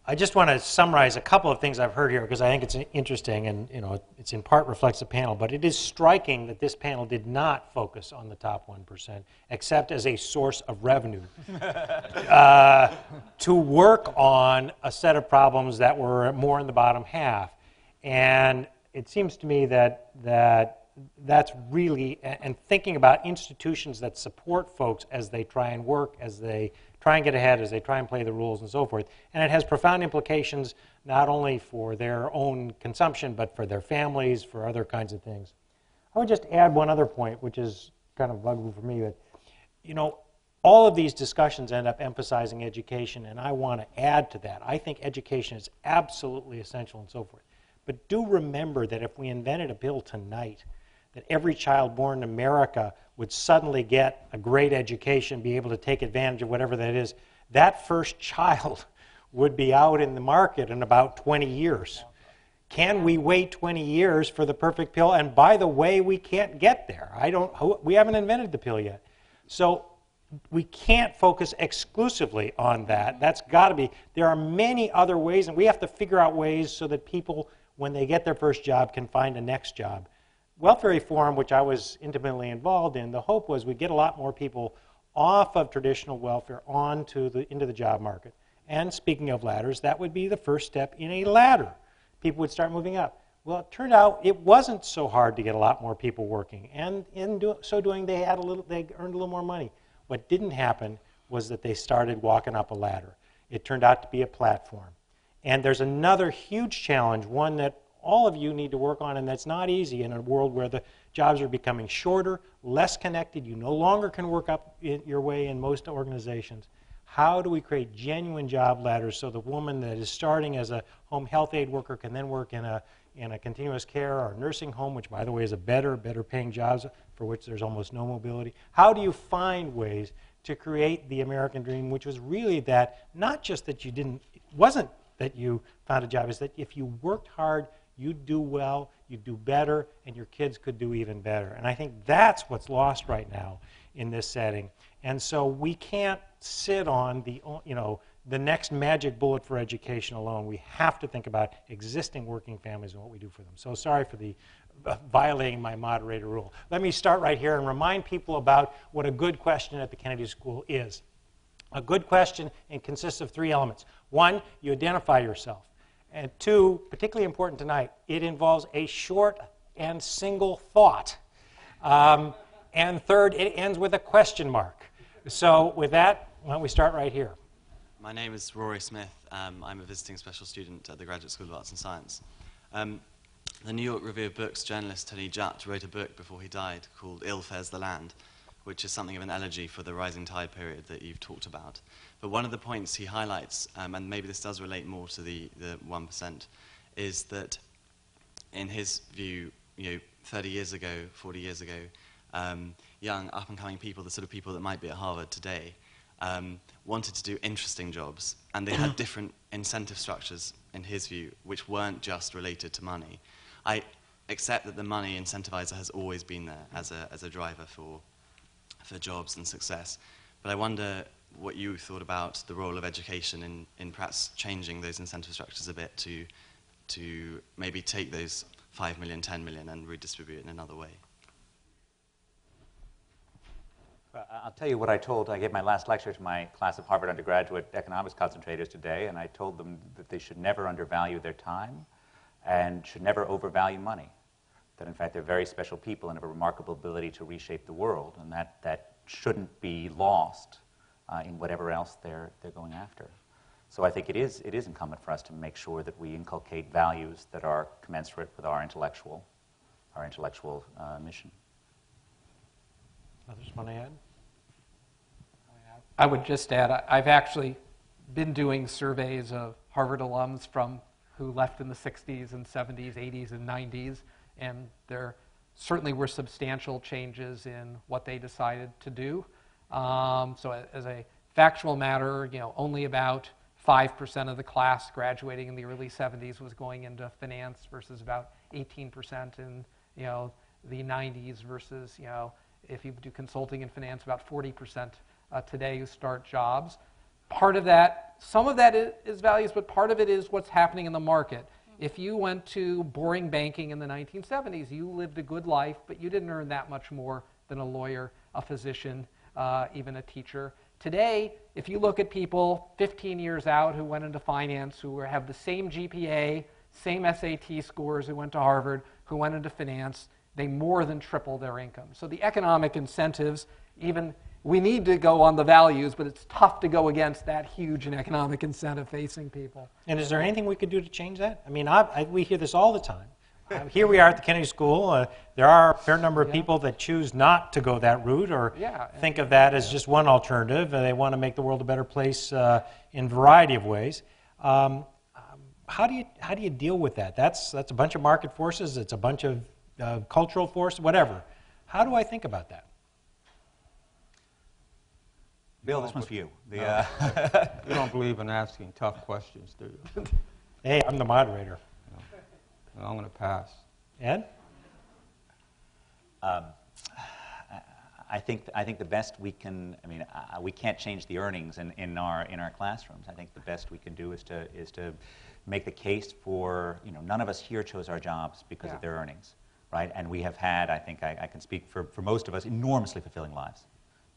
I just want to summarize a couple of things I've heard here because I think it's interesting and it's in part reflects the panel, but it is striking that this panel did not focus on the top 1% except as a source of revenue to work on a set of problems that were more in the bottom half. And it seems to me that that's really, and thinking about institutions that support folks as they try and work, as they try and get ahead, as they try and play the rules and so forth. And it has profound implications not only for their own consumption, but for their families, for other kinds of things. I would just add one other point, which is kind of bugaboo for me, that, all of these discussions end up emphasizing education, and I want to add to that. I think education is absolutely essential and so forth. But do remember that if we invented a bill tonight, that every child born in America would suddenly get a great education, be able to take advantage of whatever that is, that first child would be out in the market in about 20 years. Can we wait 20 years for the perfect pill? And by the way, we can't get there. We haven't invented the pill yet. So we can't focus exclusively on that. That's got to be, there are many other ways, and we have to figure out ways so that people, when they get their first job, can find a next job. Welfare reform, which I was intimately involved in, the hope was we'd get a lot more people off of traditional welfare into the job market. And speaking of ladders, that would be the first step in a ladder. People would start moving up. Well, it turned out it wasn't so hard to get a lot more people working. And in so doing, they earned a little more money. What didn't happen was that they started walking up a ladder. It turned out to be a platform. And there's another huge challenge, one that all of you need to work on, and that's not easy in a world where the jobs are becoming shorter, less connected. You no longer can work up your way in most organizations. How do we create genuine job ladders so the woman that is starting as a home health aide worker can then work in a continuous care or nursing home, which, by the way, is a better paying jobs for which there's almost no mobility? How do you find ways to create the American dream, which was really that, not just that it wasn't that you found a job, is that if you worked hard, you'd do well, you'd do better, and your kids could do even better. And I think that's what's lost right now in this setting. And so we can't sit on the next magic bullet for education alone. We have to think about existing working families and what we do for them. So sorry for the violating my moderator rule. Let me start right here and remind people about what a good question at the Kennedy School is. A good question consists of 3 elements. 1, you identify yourself. And 2, particularly important tonight, it involves a short and single thought. And 3rd, it ends with a question mark. So with that, why don't we start right here? My name is Rory Smith. I'm a visiting special student at the Graduate School of Arts and Science. The New York Review of Books journalist Tony Judt wrote a book before he died called Ill Fares the Land, which is something of an elegy for the rising tide period that you've talked about. But one of the points he highlights, and maybe this does relate more to the 1%, is that in his view, 30 years ago, 40 years ago, young up-and-coming people, the sort of people that might be at Harvard today, wanted to do interesting jobs, and they had different incentive structures, in his view, which weren't just related to money. I accept that the money incentivizer has always been there as a driver for jobs and success, but I wonder what you thought about the role of education in perhaps changing those incentive structures a bit to maybe take those 5 million, 10 million and redistribute it in another way. I'll tell you what I gave my last lecture to my class of Harvard undergraduate economics concentrators today, and I told them that they should never undervalue their time and should never overvalue money. That in fact they're very special people and have a remarkable ability to reshape the world, and that shouldn't be lost in whatever else they're going after. So I think it is incumbent for us to make sure that we inculcate values that are commensurate with our intellectual mission. Others want to add? I would just add, I've actually been doing surveys of Harvard alums who left in the 60s and 70s, 80s, and 90s, and there certainly were substantial changes in what they decided to do. So as a factual matter, only about 5% of the class graduating in the early 70s was going into finance versus about 18% in the 90s versus if you do consulting and finance, about 40% today who start jobs. Part of that, some of that is values, but part of it is what's happening in the market. If you went to boring banking in the 1970s, you lived a good life, but you didn't earn that much more than a lawyer, a physician, even a teacher. Today, if you look at people 15 years out who went into finance, who have the same GPA, same SAT scores, who went to Harvard, who went into finance, they more than triple their income. So the economic incentives, we need to go on the values, but it's tough to go against that huge an economic incentive facing people. And is there anything we could do to change that? I mean, we hear this all the time. Here we are at the Kennedy School. There are a fair number of people that choose not to go that route or think of that as just one alternative, and they want to make the world a better place in a variety of ways. How do you deal with that? That's a bunch of market forces. It's a bunch of cultural forces, whatever. How do I think about that? Bill, this one's for you. You don't believe in asking tough questions, do you? Hey, I'm the moderator. No, I'm going to pass. Ed? I think the best we can. I mean, we can't change the earnings in our classrooms. I think the best we can do is to make the case for none of us here chose our jobs because of their earnings, right? And we have had, I think I can speak for most of us, enormously fulfilling lives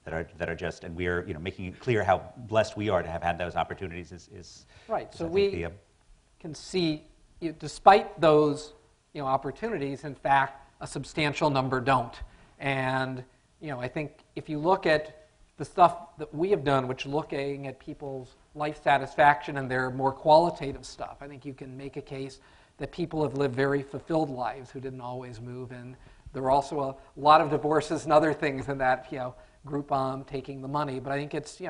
that are just, and we are making it clear how blessed we are to have had those opportunities. Is right. So we can see, despite those opportunities, in fact, a substantial number don't. And I think if you look at the stuff that we have done, which looking at people's life satisfaction and their more qualitative stuff, I think you can make a case that people have lived very fulfilled lives who didn't always move. And there are also a lot of divorces and other things in that group taking the money. But I think it's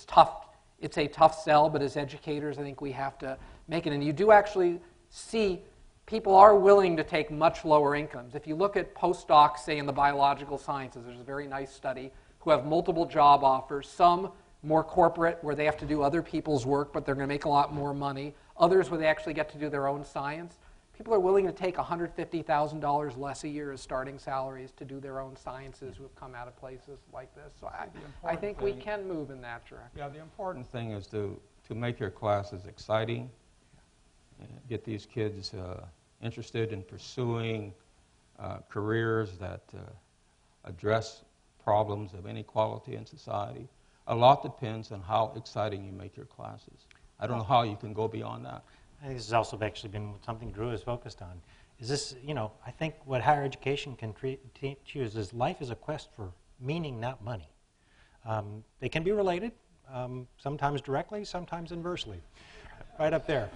tough. It's a tough sell, but as educators, I think we have to make it. And you do actually see people are willing to take much lower incomes. If you look at postdocs, say, in the biological sciences, there's a very nice study, who have multiple job offers, some more corporate, where they have to do other people's work, but they're going to make a lot more money, others where they actually get to do their own science. People are willing to take $150,000 less a year as starting salaries to do their own sciences who have come out of places like this. So I think we can move in that direction. Yeah, the important thing is to make your classes exciting, get these kids interested in pursuing careers that address problems of inequality in society. A lot depends on how exciting you make your classes. I don't know how you can go beyond that. I think this has also actually been something Drew has focused on. Is this, I think what higher education can teach you is life is a quest for meaning, not money. They can be related, sometimes directly, sometimes inversely. Right up there.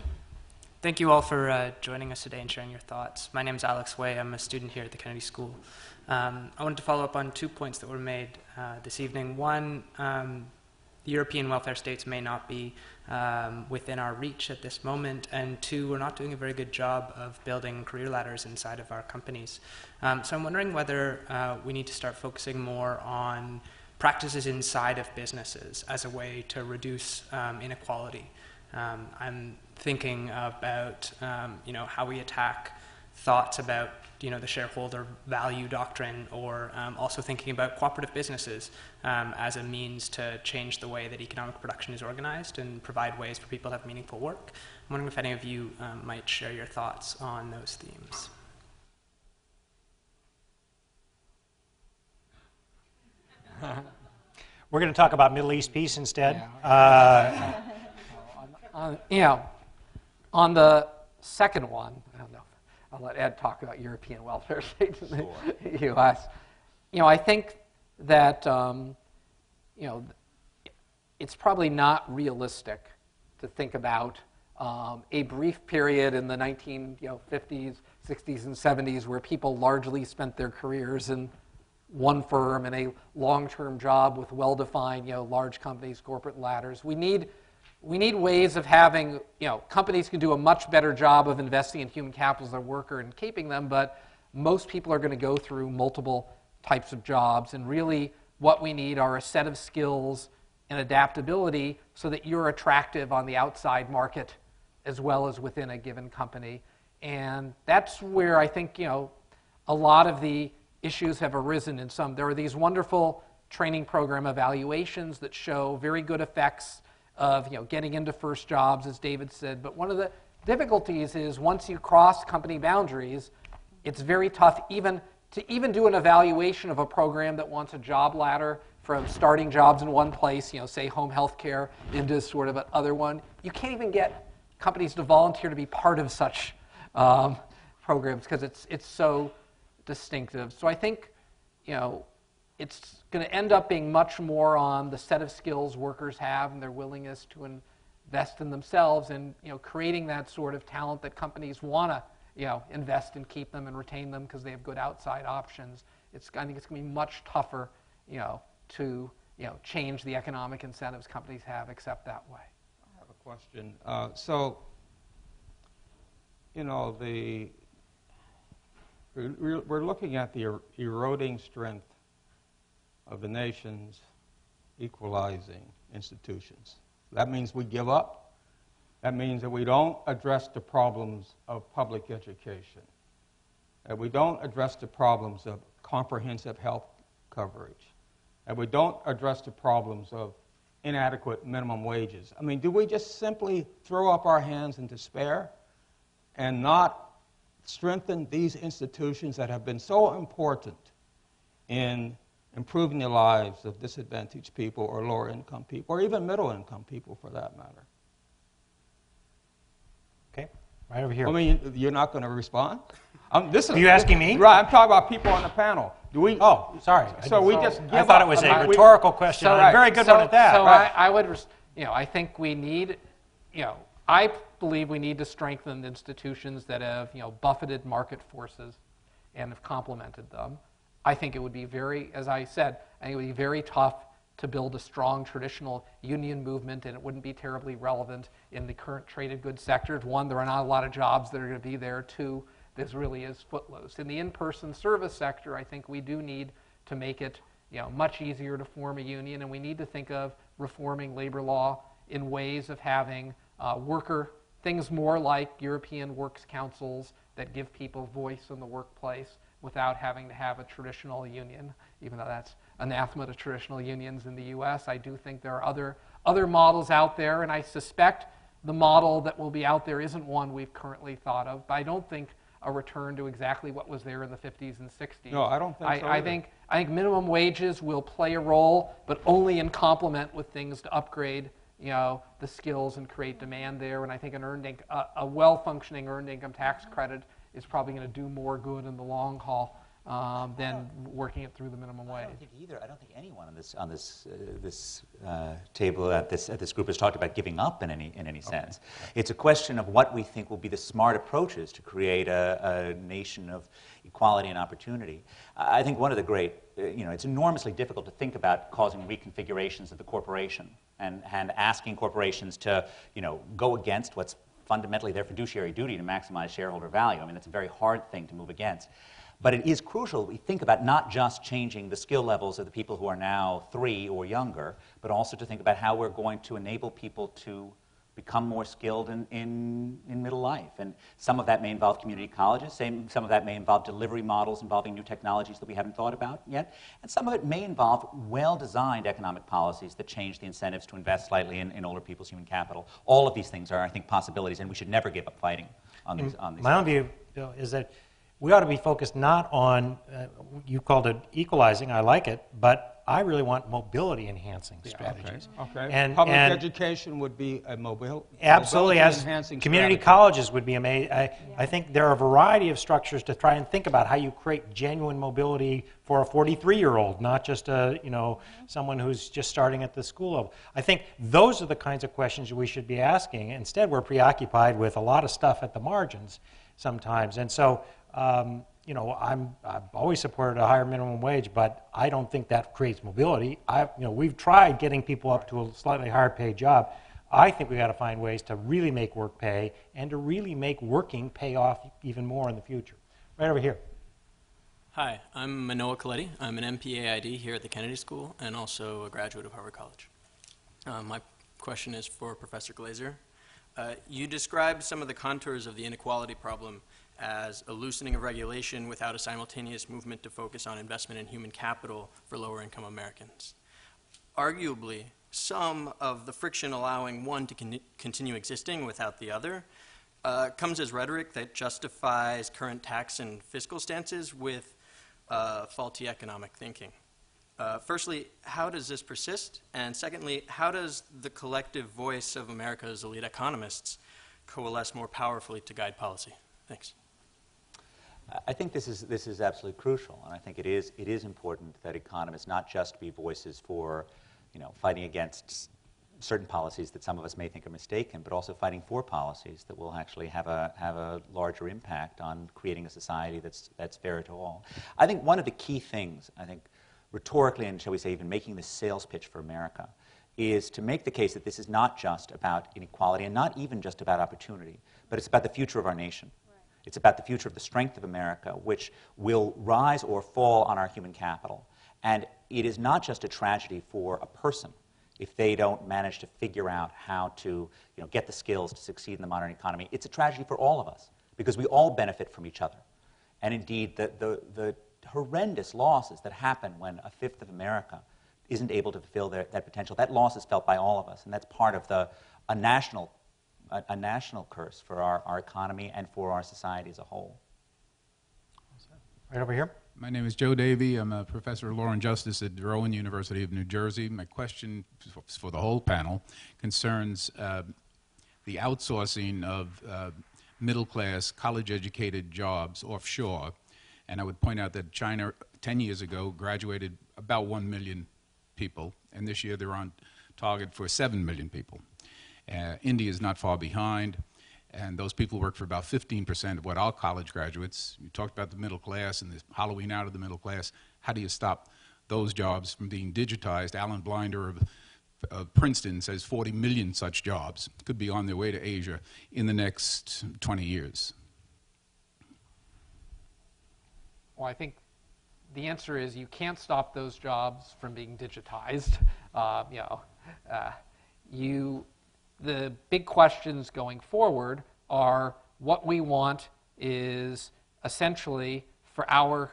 Thank you all for joining us today and sharing your thoughts. My name is Alex Way. I'm a student here at the Kennedy School. I wanted to follow up on 2 points that were made this evening. One, the European welfare states may not be within our reach at this moment, and two, we're not doing a very good job of building career ladders inside of our companies. So I'm wondering whether we need to start focusing more on practices inside of businesses as a way to reduce inequality. I'm thinking about how we attack thoughts about the shareholder value doctrine, or also thinking about cooperative businesses as a means to change the way that economic production is organized and provide ways for people to have meaningful work. I'm wondering if any of you might share your thoughts on those themes. We're going to talk about Middle East peace instead. On the second one, I don't know. I'll let Ed talk about European welfare states in the U.S. I think that it's probably not realistic to think about a brief period in the 1950s, 60s, and 70s where people largely spent their careers in one firm in a long-term job with well-defined, large companies, corporate ladders. We need ways of having, companies can do a much better job of investing in human capital as a worker and keeping them, but most people are going to go through multiple types of jobs, and really what we need are a set of skills and adaptability so that you're attractive on the outside market as well as within a given company. And that's where I think, a lot of the issues have arisen in some. There are these wonderful training program evaluations that show very good effects of getting into first jobs, as David said. But one of the difficulties is once you cross company boundaries, it's very tough even to do an evaluation of a program that wants a job ladder from starting jobs in one place, say home health care, into sort of another one. You can't even get companies to volunteer to be part of such programs because it's so distinctive. So I think, it's going to end up being much more on the set of skills workers have and their willingness to invest in themselves, and creating that sort of talent that companies want to invest and keep them and retain them because they have good outside options. I think it's going to be much tougher to change the economic incentives companies have except that way. I have a question. We're looking at the eroding strength of the nation's equalizing institutions. That means we give up. That means that we don't address the problems of public education. That we don't address the problems of comprehensive health coverage. That we don't address the problems of inadequate minimum wages. I mean, do we just simply throw up our hands in despair and not strengthen these institutions that have been so important in improving the lives of disadvantaged people or lower-income people, or even middle-income people for that matter? Okay, right over here. I mean, you're not going to respond? Are you asking me? Right, I'm talking about people on the panel. Do we? Oh, sorry. So we just give I thought up. it was a rhetorical question. So, and a very good one at that. So Right. I would, I think we need, I believe we need to strengthen the institutions that have, buffeted market forces and have complemented them. I think it would be as I said, I think it would be very tough to build a strong traditional union movement, and it wouldn't be terribly relevant in the current traded goods sector. One, there are not a lot of jobs that are going to be there. Two, this really is footloose. In the in-person service sector, I think we do need to make it much easier to form a union, and we need to think of reforming labor law in ways of having things more like European works councils that give people voice in the workplace without having to have a traditional union, even though that's anathema to traditional unions in the U.S. I do think there are other models out there, and I suspect the model that will be out there isn't one we've currently thought of, but I don't think a return to exactly what was there in the 50s and 60s. No, I don't think so I either. think minimum wages will play a role, but only in complement with things to upgrade the skills and create demand there. And I think a well-functioning earned income tax credit is probably going to do more good in the long haul than working it through the minimum wage. I don't think either. I don't think anyone on this table at this group has talked about giving up in any sense. It's a question of what we think will be the smart approaches to create a nation of equality and opportunity. I think one of the great, it's enormously difficult to think about causing reconfigurations of the corporation and asking corporations to, go against what's fundamentally their fiduciary duty to maximize shareholder value. I mean, that's a very hard thing to move against. But it is crucial that we think about not just changing the skill levels of the people who are now 3 or younger, but also to think about how we're going to enable people to become more skilled in middle life. And some of that may involve community colleges, some of that may involve delivery models involving new technologies that we haven't thought about yet, and some of it may involve well-designed economic policies that change the incentives to invest slightly in older people's human capital. All of these things are, I think, possibilities, and we should never give up fighting on these. My own view, Bill, is that we ought to be focused not on, you called it equalizing, I like it, but I really want mobility-enhancing strategies. Okay. And Public education would be a absolutely, as mobility-enhancing community strategy. colleges would be amazing. I think there are a variety of structures to try and think about how you create genuine mobility for a 43-year-old, not just someone who's just starting at the school level. I think those are the kinds of questions we should be asking. Instead, we're preoccupied with a lot of stuff at the margins sometimes. And so, I've always supported a higher minimum wage, but I don't think that creates mobility. We've tried getting people up to a slightly higher paid job. I think we've got to find ways to really make work pay and to really make working pay off even more in the future. Right over here. Hi, I'm Manoa Coletti. I'm an MPAID here at the Kennedy School and also a graduate of Harvard College. My question is for Professor Glaeser. You described some of the contours of the inequality problem as a loosening of regulation without a simultaneous movement to focus on investment in human capital for lower-income Americans. Arguably, some of the friction allowing one to continue existing without the other comes as rhetoric that justifies current tax and fiscal stances with faulty economic thinking. Firstly, how does this persist? And secondly, how does the collective voice of America's elite economists coalesce more powerfully to guide policy? Thanks. I think this is absolutely crucial, and I think it is important that economists not just be voices for, fighting against certain policies that some of us may think are mistaken, but also fighting for policies that will actually have a larger impact on creating a society that's fair to all. I think one of the key things, rhetorically, and shall we say even making this sales pitch for America, is to make the case that this is not just about inequality and not even just about opportunity, but it's about the future of our nation. It's about the future of the strength of America, which will rise or fall on our human capital. And it is not just a tragedy for a person if they don't manage to figure out how to get the skills to succeed in the modern economy. It's a tragedy for all of us, because we all benefit from each other. And indeed, the horrendous losses that happen when a fifth of America isn't able to fulfill that potential, that loss is felt by all of us. And that's part of a national curse for our economy and for our society as a whole. Right over here. My name is Joe Davey. I'm a professor of law and justice at Rowan University of New Jersey. My question for the whole panel concerns the outsourcing of middle-class, college-educated jobs offshore. And I would point out that China, 10 years ago, graduated about 1 million people, and this year they're on target for 7 million people. India is not far behind, and those people work for about 15% of what our college graduates. You talked about the middle class and the hollowing out of the middle class. How do you stop those jobs from being digitized? Alan Blinder of Princeton says 40 million such jobs could be on their way to Asia in the next 20 years. Well, I think the answer is you can't stop those jobs from being digitized. The big questions going forward are what we want is essentially for our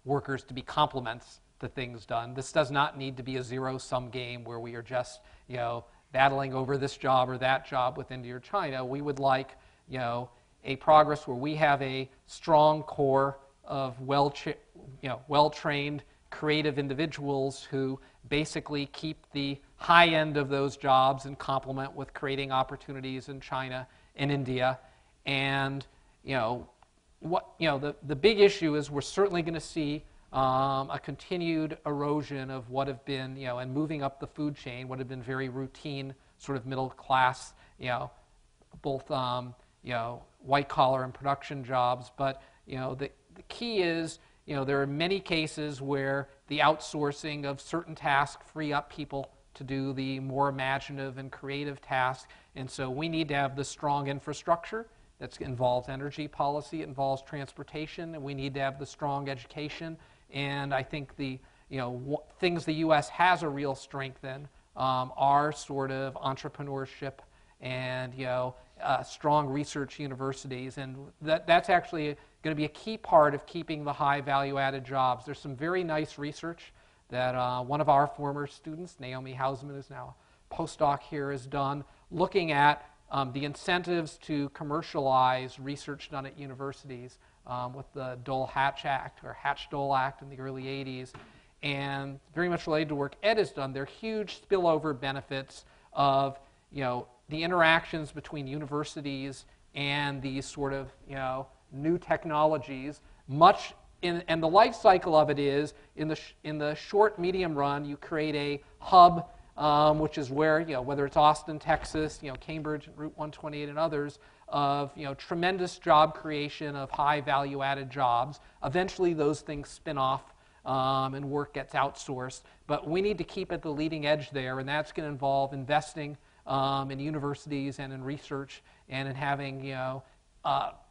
workers to be complements to things done. This does not need to be a zero-sum game where we are just battling over this job or that job with India or China. We would like a progress where we have a strong core of well-trained, creative individuals who basically keep the high end of those jobs and complement with creating opportunities in China and India. And the big issue is we're certainly going to see a continued erosion of what have been, and moving up the food chain, what have been very routine sort of middle class, both, white collar and production jobs. But, the key is, there are many cases where the outsourcing of certain tasks free up people to do the more imaginative and creative tasks. And so we need to have the strong infrastructure that involves energy policy, it involves transportation, and we need to have the strong education. And I think the things the U.S. has a real strength in are sort of entrepreneurship and strong research universities, and that's actually going to be a key part of keeping the high value-added jobs. There's some very nice research that one of our former students, Naomi Hausman, is now a postdoc here, has done, looking at the incentives to commercialize research done at universities with the Dole-Hatch Act, or Hatch-Dole Act in the early 80s, and very much related to work Ed has done. There are huge spillover benefits of, the interactions between universities and these sort of, new technologies. And the life cycle of it is, in the short, medium run, you create a hub, which is where, whether it's Austin, Texas, Cambridge, Route 128, and others, of tremendous job creation of high value-added jobs. Eventually, those things spin off, and work gets outsourced. But we need to keep at the leading edge there, and that's going to involve investing in universities and in research, and in having,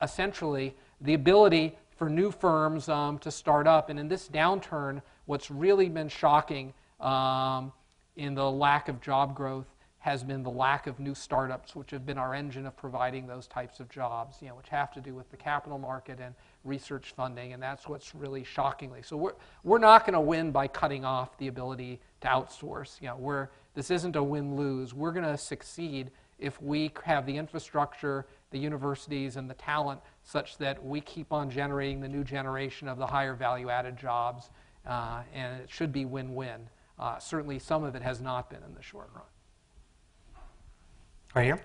essentially the ability for new firms to start up. And in this downturn, what's really been shocking in the lack of job growth has been the lack of new startups, which have been our engine of providing those types of jobs, which have to do with the capital market and research funding, and that's what's really shockingly. So we're not going to win by cutting off the ability to outsource. This isn't a win-lose. We're going to succeed if we have the infrastructure, the universities, and the talent such that we keep on generating the new generation of the higher value-added jobs, and it should be win-win. Certainly some of it has not been in the short run. Right here.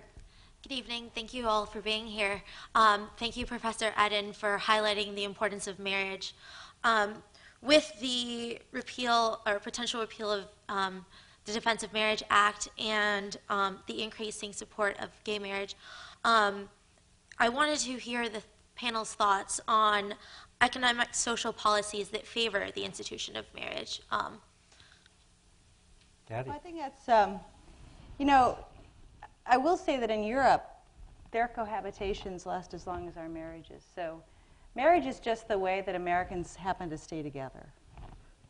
Good evening. Thank you all for being here. Thank you, Professor Edin, for highlighting the importance of marriage. With the repeal or potential repeal of the Defense of Marriage Act and the increasing support of gay marriage, I wanted to hear the panel's thoughts on economic social policies that favor the institution of marriage. Daddy. I think that's, I will say that in Europe, their cohabitations last as long as our marriages. So marriage is just the way that Americans happen to stay together,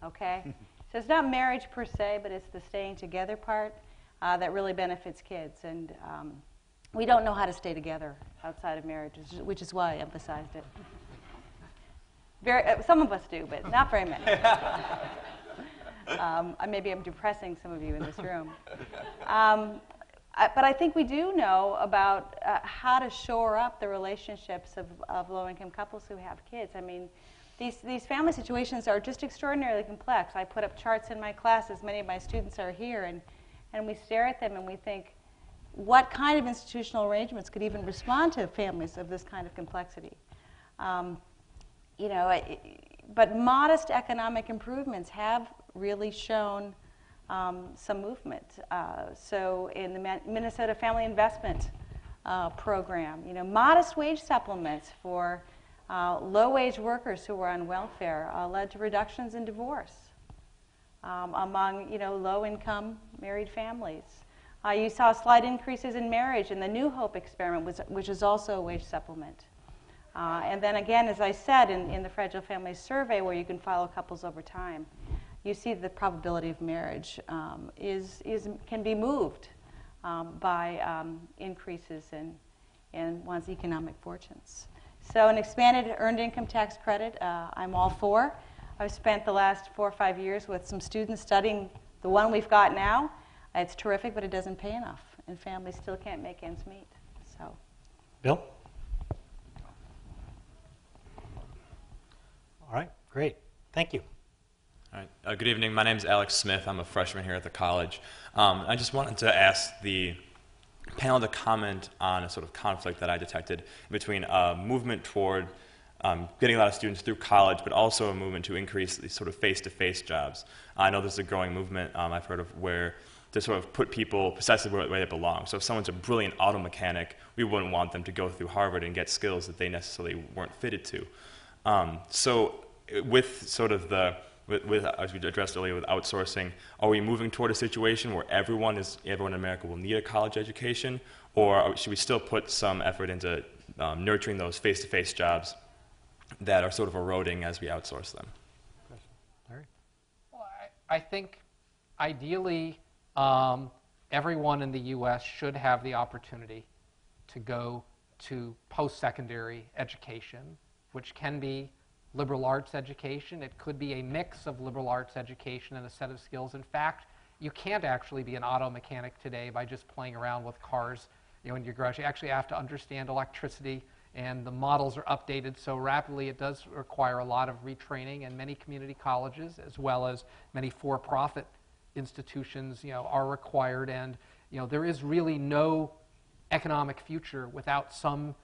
okay? So it's not marriage per se, but it's the staying together part that really benefits kids. And we don't know how to stay together outside of marriage, which is why I emphasized it. Some of us do, but not very many. Maybe I'm depressing some of you in this room. But I think we do know about how to shore up the relationships of low-income couples who have kids. I mean, these family situations are just extraordinarily complex. I put up charts in my class, as many of my students are here, and we stare at them and we think, what kind of institutional arrangements could even respond to families of this kind of complexity? But modest economic improvements have really shown some movement. So in the Minnesota Family Investment Program, modest wage supplements for low-wage workers who were on welfare led to reductions in divorce among low-income married families. You saw slight increases in marriage in the New Hope experiment, which is also a wage supplement. And then again, as I said, in the Fragile Families Survey, where you can follow couples over time, you see the probability of marriage can be moved by increases in one's economic fortunes. So an expanded earned income tax credit, I'm all for. I've spent the last 4 or 5 years with some students studying the one we've got now. It's terrific, but it doesn't pay enough, and families still can't make ends meet. So, Bill? All right, great. Thank you. All right. Good evening. My name is Alex Smith. I'm a freshman here at the college. I just wanted to ask the panel to comment on a sort of conflict that I detected between movement toward getting a lot of students through college, but also a movement to increase these sort of face-to-face jobs. I know there's a growing movement I've heard of where to sort of put people precisely where they belong. So if someone's a brilliant auto mechanic, we wouldn't want them to go through Harvard and get skills that they necessarily weren't fitted to. So with sort of as we addressed earlier with outsourcing, are we moving toward a situation where everyone in America will need a college education, or should we still put some effort into nurturing those face-to-face jobs that are sort of eroding as we outsource them? Larry? Well, I think ideally everyone in the U.S. should have the opportunity to go to post-secondary education, which can be liberal arts education. It could be a mix of liberal arts education and a set of skills. In fact, you can't actually be an auto mechanic today by just playing around with cars in your garage. You actually have to understand electricity, and the models are updated so rapidly it does require a lot of retraining, and many community colleges as well as many for-profit institutions are required, and there is really no economic future without some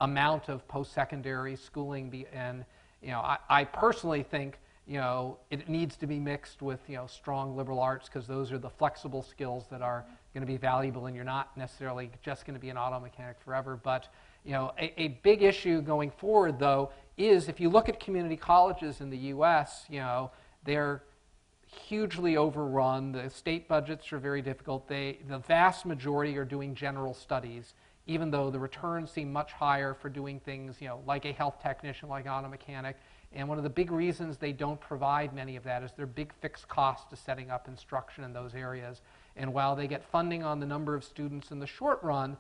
amount of post-secondary schooling. And I personally think it needs to be mixed with strong liberal arts, because those are the flexible skills that are going to be valuable, and you're not necessarily just going to be an auto mechanic forever. But a big issue going forward, though, is if you look at community colleges in the U.S., they're hugely overrun. The state budgets are very difficult. The vast majority are doing general studies, even though the returns seem much higher for doing things like a health technician, like an auto mechanic. And one of the big reasons they don't provide many of that is their big fixed cost to setting up instruction in those areas. And while they get funding on the number of students in the short run,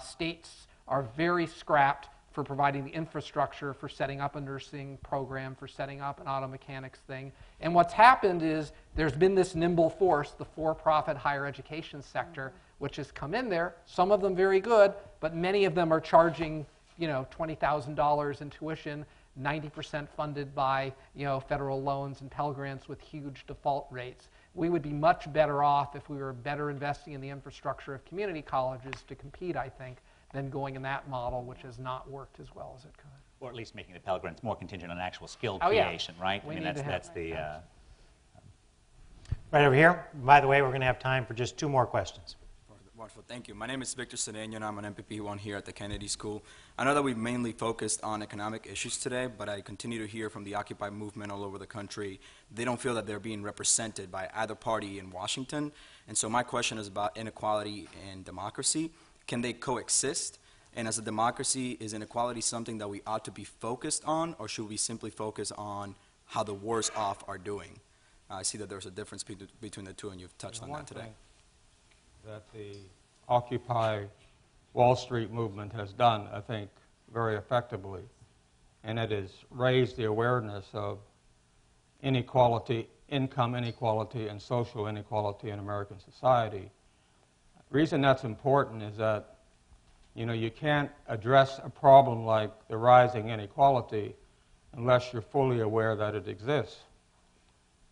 states are very scrapped for providing the infrastructure for setting up a nursing program, for setting up an auto mechanics thing. And what's happened is there's been this nimble force, the for-profit higher education sector, which has come in there, some of them very good, but many of them are charging $20,000 in tuition, 90% funded by federal loans and Pell Grants with huge default rates. We would be much better off if we were better investing in the infrastructure of community colleges to compete, I think, than going in that model, which has not worked as well as it could. Or at least making the Pell Grants more contingent on actual skill Oh, yeah. creation, right? We I mean, need to that's have the... Right over here. By the way, we're going to have time for just 2 more questions. Wonderful, thank you. My name is Victor Cedeno, and I'm an MPP1 here at the Kennedy School. I know that we've mainly focused on economic issues today, but I continue to hear from the Occupy movement all over the country. They don't feel that they're being represented by either party in Washington. And so my question is about inequality and democracy. Can they coexist? And as a democracy, is inequality something that we ought to be focused on, or should we simply focus on how the worse off are doing? I see that there's a difference between the two, and you've touched on that today. That the Occupy Wall Street movement has done, I think, very effectively, and it has raised the awareness of inequality, income inequality, and social inequality in American society. The reason that's important is that you can't address a problem like the rising inequality unless you're fully aware that it exists.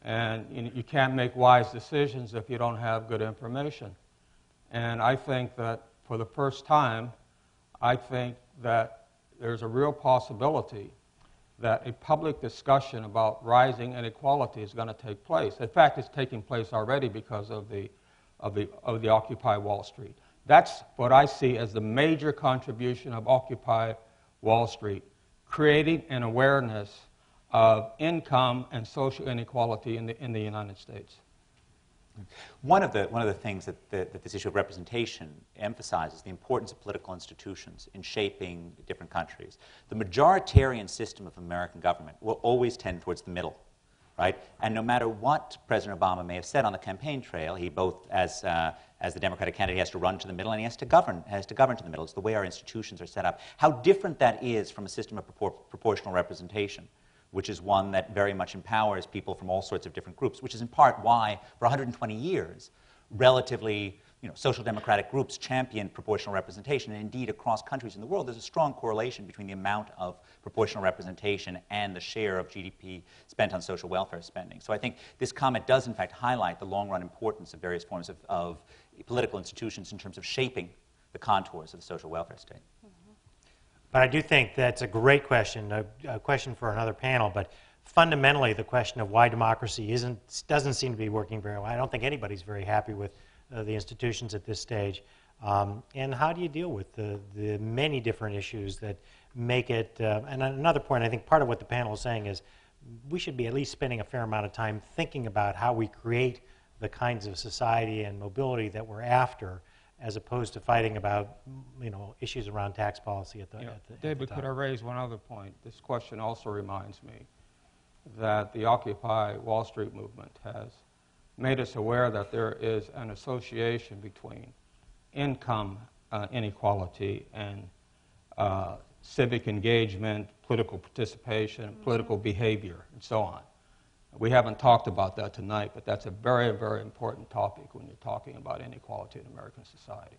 And you can't make wise decisions if you don't have good information. And I think that for the first time, I think that there's a real possibility that a public discussion about rising inequality is going to take place. In fact, it's taking place already because of the Occupy Wall Street. That's what I see as the major contribution of Occupy Wall Street, creating an awareness of income and social inequality in the United States. One of the things that this issue of representation emphasizes, the importance of political institutions in shaping different countries. The majoritarian system of American government will always tend towards the middle, right? And no matter what President Obama may have said on the campaign trail, he both, as the Democratic candidate, has to run to the middle and he has to govern to the middle. It's the way our institutions are set up. How different that is from a system of proportional representation, which is one that very much empowers people from all sorts of different groups, which is in part why, for 120 years, relatively social democratic groups championed proportional representation. And indeed, across countries in the world, there's a strong correlation between the amount of proportional representation and the share of GDP spent on social welfare spending. So I think this comment does, in fact, highlight the long-run importance of various forms of political institutions in terms of shaping the contours of the social welfare state. But I do think that's a great question, a question for another panel. But fundamentally, the question of why democracy doesn't seem to be working very well. I don't think anybody's very happy with the institutions at this stage. And how do you deal with the many different issues that make it? And another point, I think part of what the panel is saying is we should be at least spending a fair amount of time thinking about how we create the kinds of society and mobility that we're after, as opposed to fighting about, issues around tax policy at the David, top. could I raise one other point? This question also reminds me that the Occupy Wall Street movement has made us aware that there is an association between income inequality and civic engagement, political participation, political behavior, and so on. We haven't talked about that tonight, but that's a very, very important topic when you're talking about inequality in American society.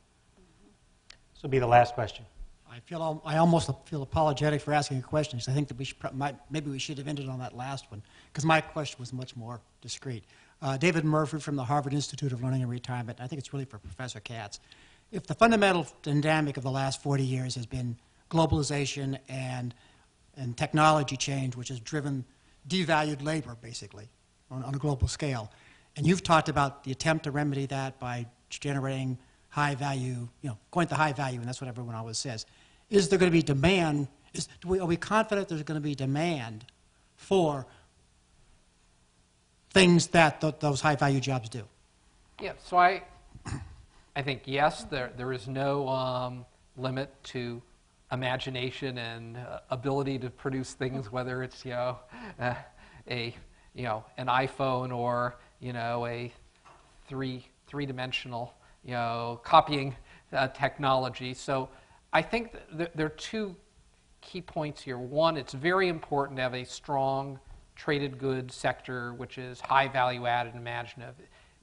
This will be the last question. I almost feel apologetic for asking a question, because I think that maybe we should have ended on that last one, because my question was much more discreet. David Murphy from the Harvard Institute of Learning and Retirement. I think it's really for Professor Katz. If the fundamental dynamic of the last 40 years has been globalization and technology change, which has driven devalued labor, basically, on a global scale, and you've talked about the attempt to remedy that by generating high value, going to high value, and that's what everyone always says. Is there going to be demand? Are we confident there's going to be demand for things that those high value jobs do? Yeah, so I think yes, there is no limit to imagination and ability to produce things, whether it's an iPhone or a three-dimensional copying technology. So I think there are two key points here. One, it's very important to have a strong traded goods sector, which is high value added and imaginative.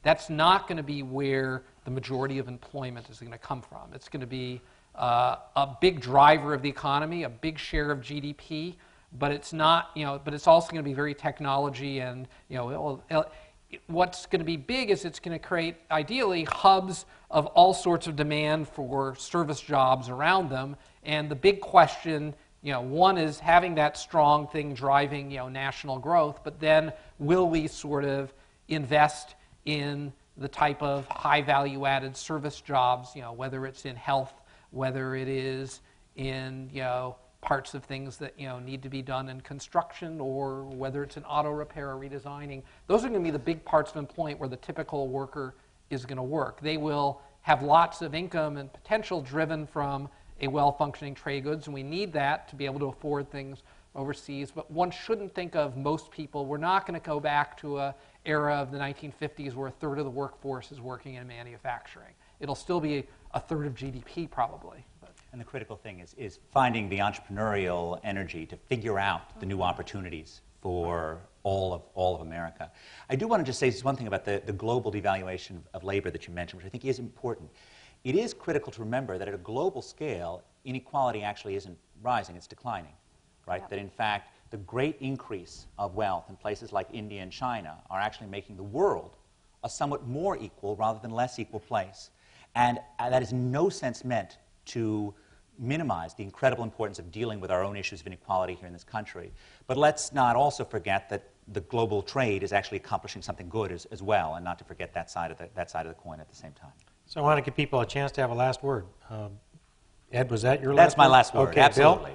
That's not going to be where the majority of employment is going to come from. It's going to be a big driver of the economy, a big share of GDP, but it's not, but it's also going to be very technology and, what's going to be big is it's going to create, ideally, hubs of all sorts of demand for service jobs around them. And the big question, one is having that strong thing driving, national growth, but then will we sort of invest in the type of high value added service jobs, whether it's in health, whether it is in, parts of things that need to be done in construction, or whether it's in auto repair or redesigning. Those are going to be the big parts of employment where the typical worker is going to work. They will have lots of income and potential driven from a well-functioning trade goods, and we need that to be able to afford things overseas. But one shouldn't think of most people. We're not going to go back to an era of the 1950s where a third of the workforce is working in manufacturing. It'll still be a third of GDP probably. And the critical thing is finding the entrepreneurial energy to figure out the new opportunities for all of America. I do want to just say one thing about the global devaluation of labor that you mentioned, which I think is important. It is critical to remember that at a global scale, inequality actually isn't rising, it's declining, right? Yep. That in fact, the great increase of wealth in places like India and China are actually making the world a somewhat more equal rather than less equal place. And that is in no sense meant to minimize the incredible importance of dealing with our own issues of inequality here in this country. But let's not also forget that the global trade is actually accomplishing something good as well, and not to forget that side of the coin at the same time. So I want to give people a chance to have a last word. Ed, was that your last word? That's my last word, okay, absolutely.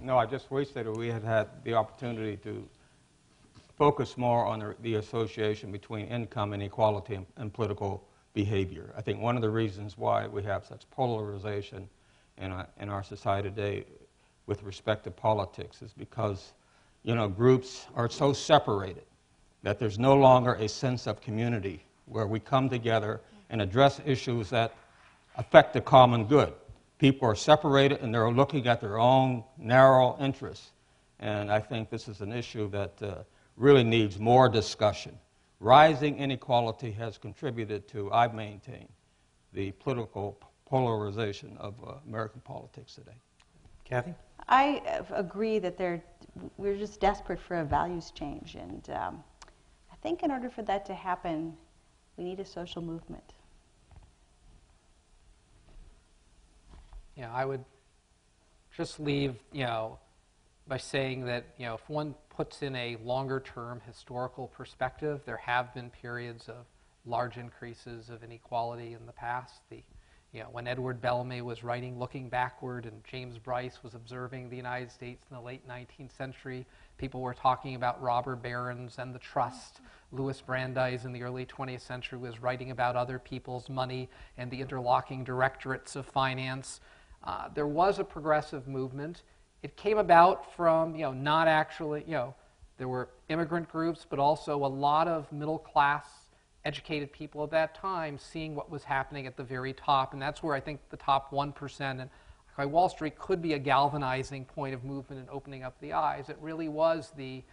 No, I just wished that we had the opportunity to focus more on the association between income inequality and political behavior. I think one of the reasons why we have such polarization in our society today with respect to politics is because, groups are so separated that there's no longer a sense of community where we come together and address issues that affect the common good. People are separated and they're looking at their own narrow interests. And I think this is an issue that really needs more discussion. Rising inequality has contributed to, I maintain, the political polarization of American politics today. Kathy? I agree that we're just desperate for a values change. And I think in order for that to happen, we need a social movement. Yeah, I would just leave, by saying that, if one puts in a longer-term historical perspective, there have been periods of large increases of inequality in the past. When Edward Bellamy was writing Looking Backward and James Bryce was observing the United States in the late 19th century, people were talking about robber barons and the trust. Louis Brandeis in the early 20th century was writing about other people's money and the interlocking directorates of finance. There was a progressive movement. It came about from, not actually, there were immigrant groups, but also a lot of middle-class educated people at that time seeing what was happening at the very top. And that's where I think the top 1% and Wall Street could be a galvanizing point of movement and opening up the eyes. It really was the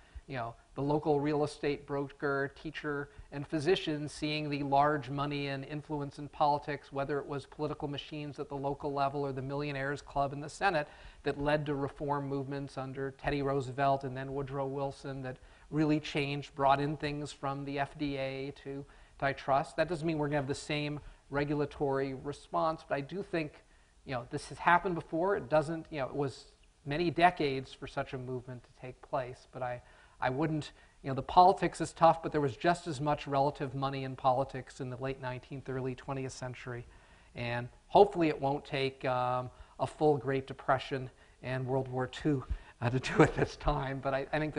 local real estate broker, teacher, and physician seeing the large money and influence in politics, whether it was political machines at the local level or the Millionaires Club in the Senate, that led to reform movements under Teddy Roosevelt and then Woodrow Wilson that really changed, brought in things from the FDA to antitrust. That doesn't mean we're going to have the same regulatory response, but I do think, this has happened before. It doesn't, it was many decades for such a movement to take place, but I wouldn't, the politics is tough, but there was just as much relative money in politics in the late 19th, early 20th century, and hopefully it won't take a full Great Depression and World War II to do it this time, but I think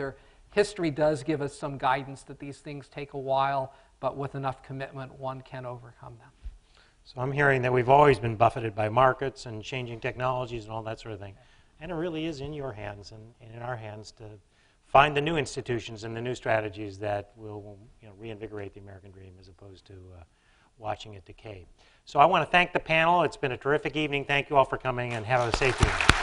history does give us some guidance that these things take a while, but with enough commitment, one can overcome them. So I'm hearing that we've always been buffeted by markets and changing technologies and all that sort of thing. And it really is in your hands and in our hands to find the new institutions and the new strategies that will reinvigorate the American dream as opposed to watching it decay. So I want to thank the panel. It's been a terrific evening. Thank you all for coming, and have a safe evening.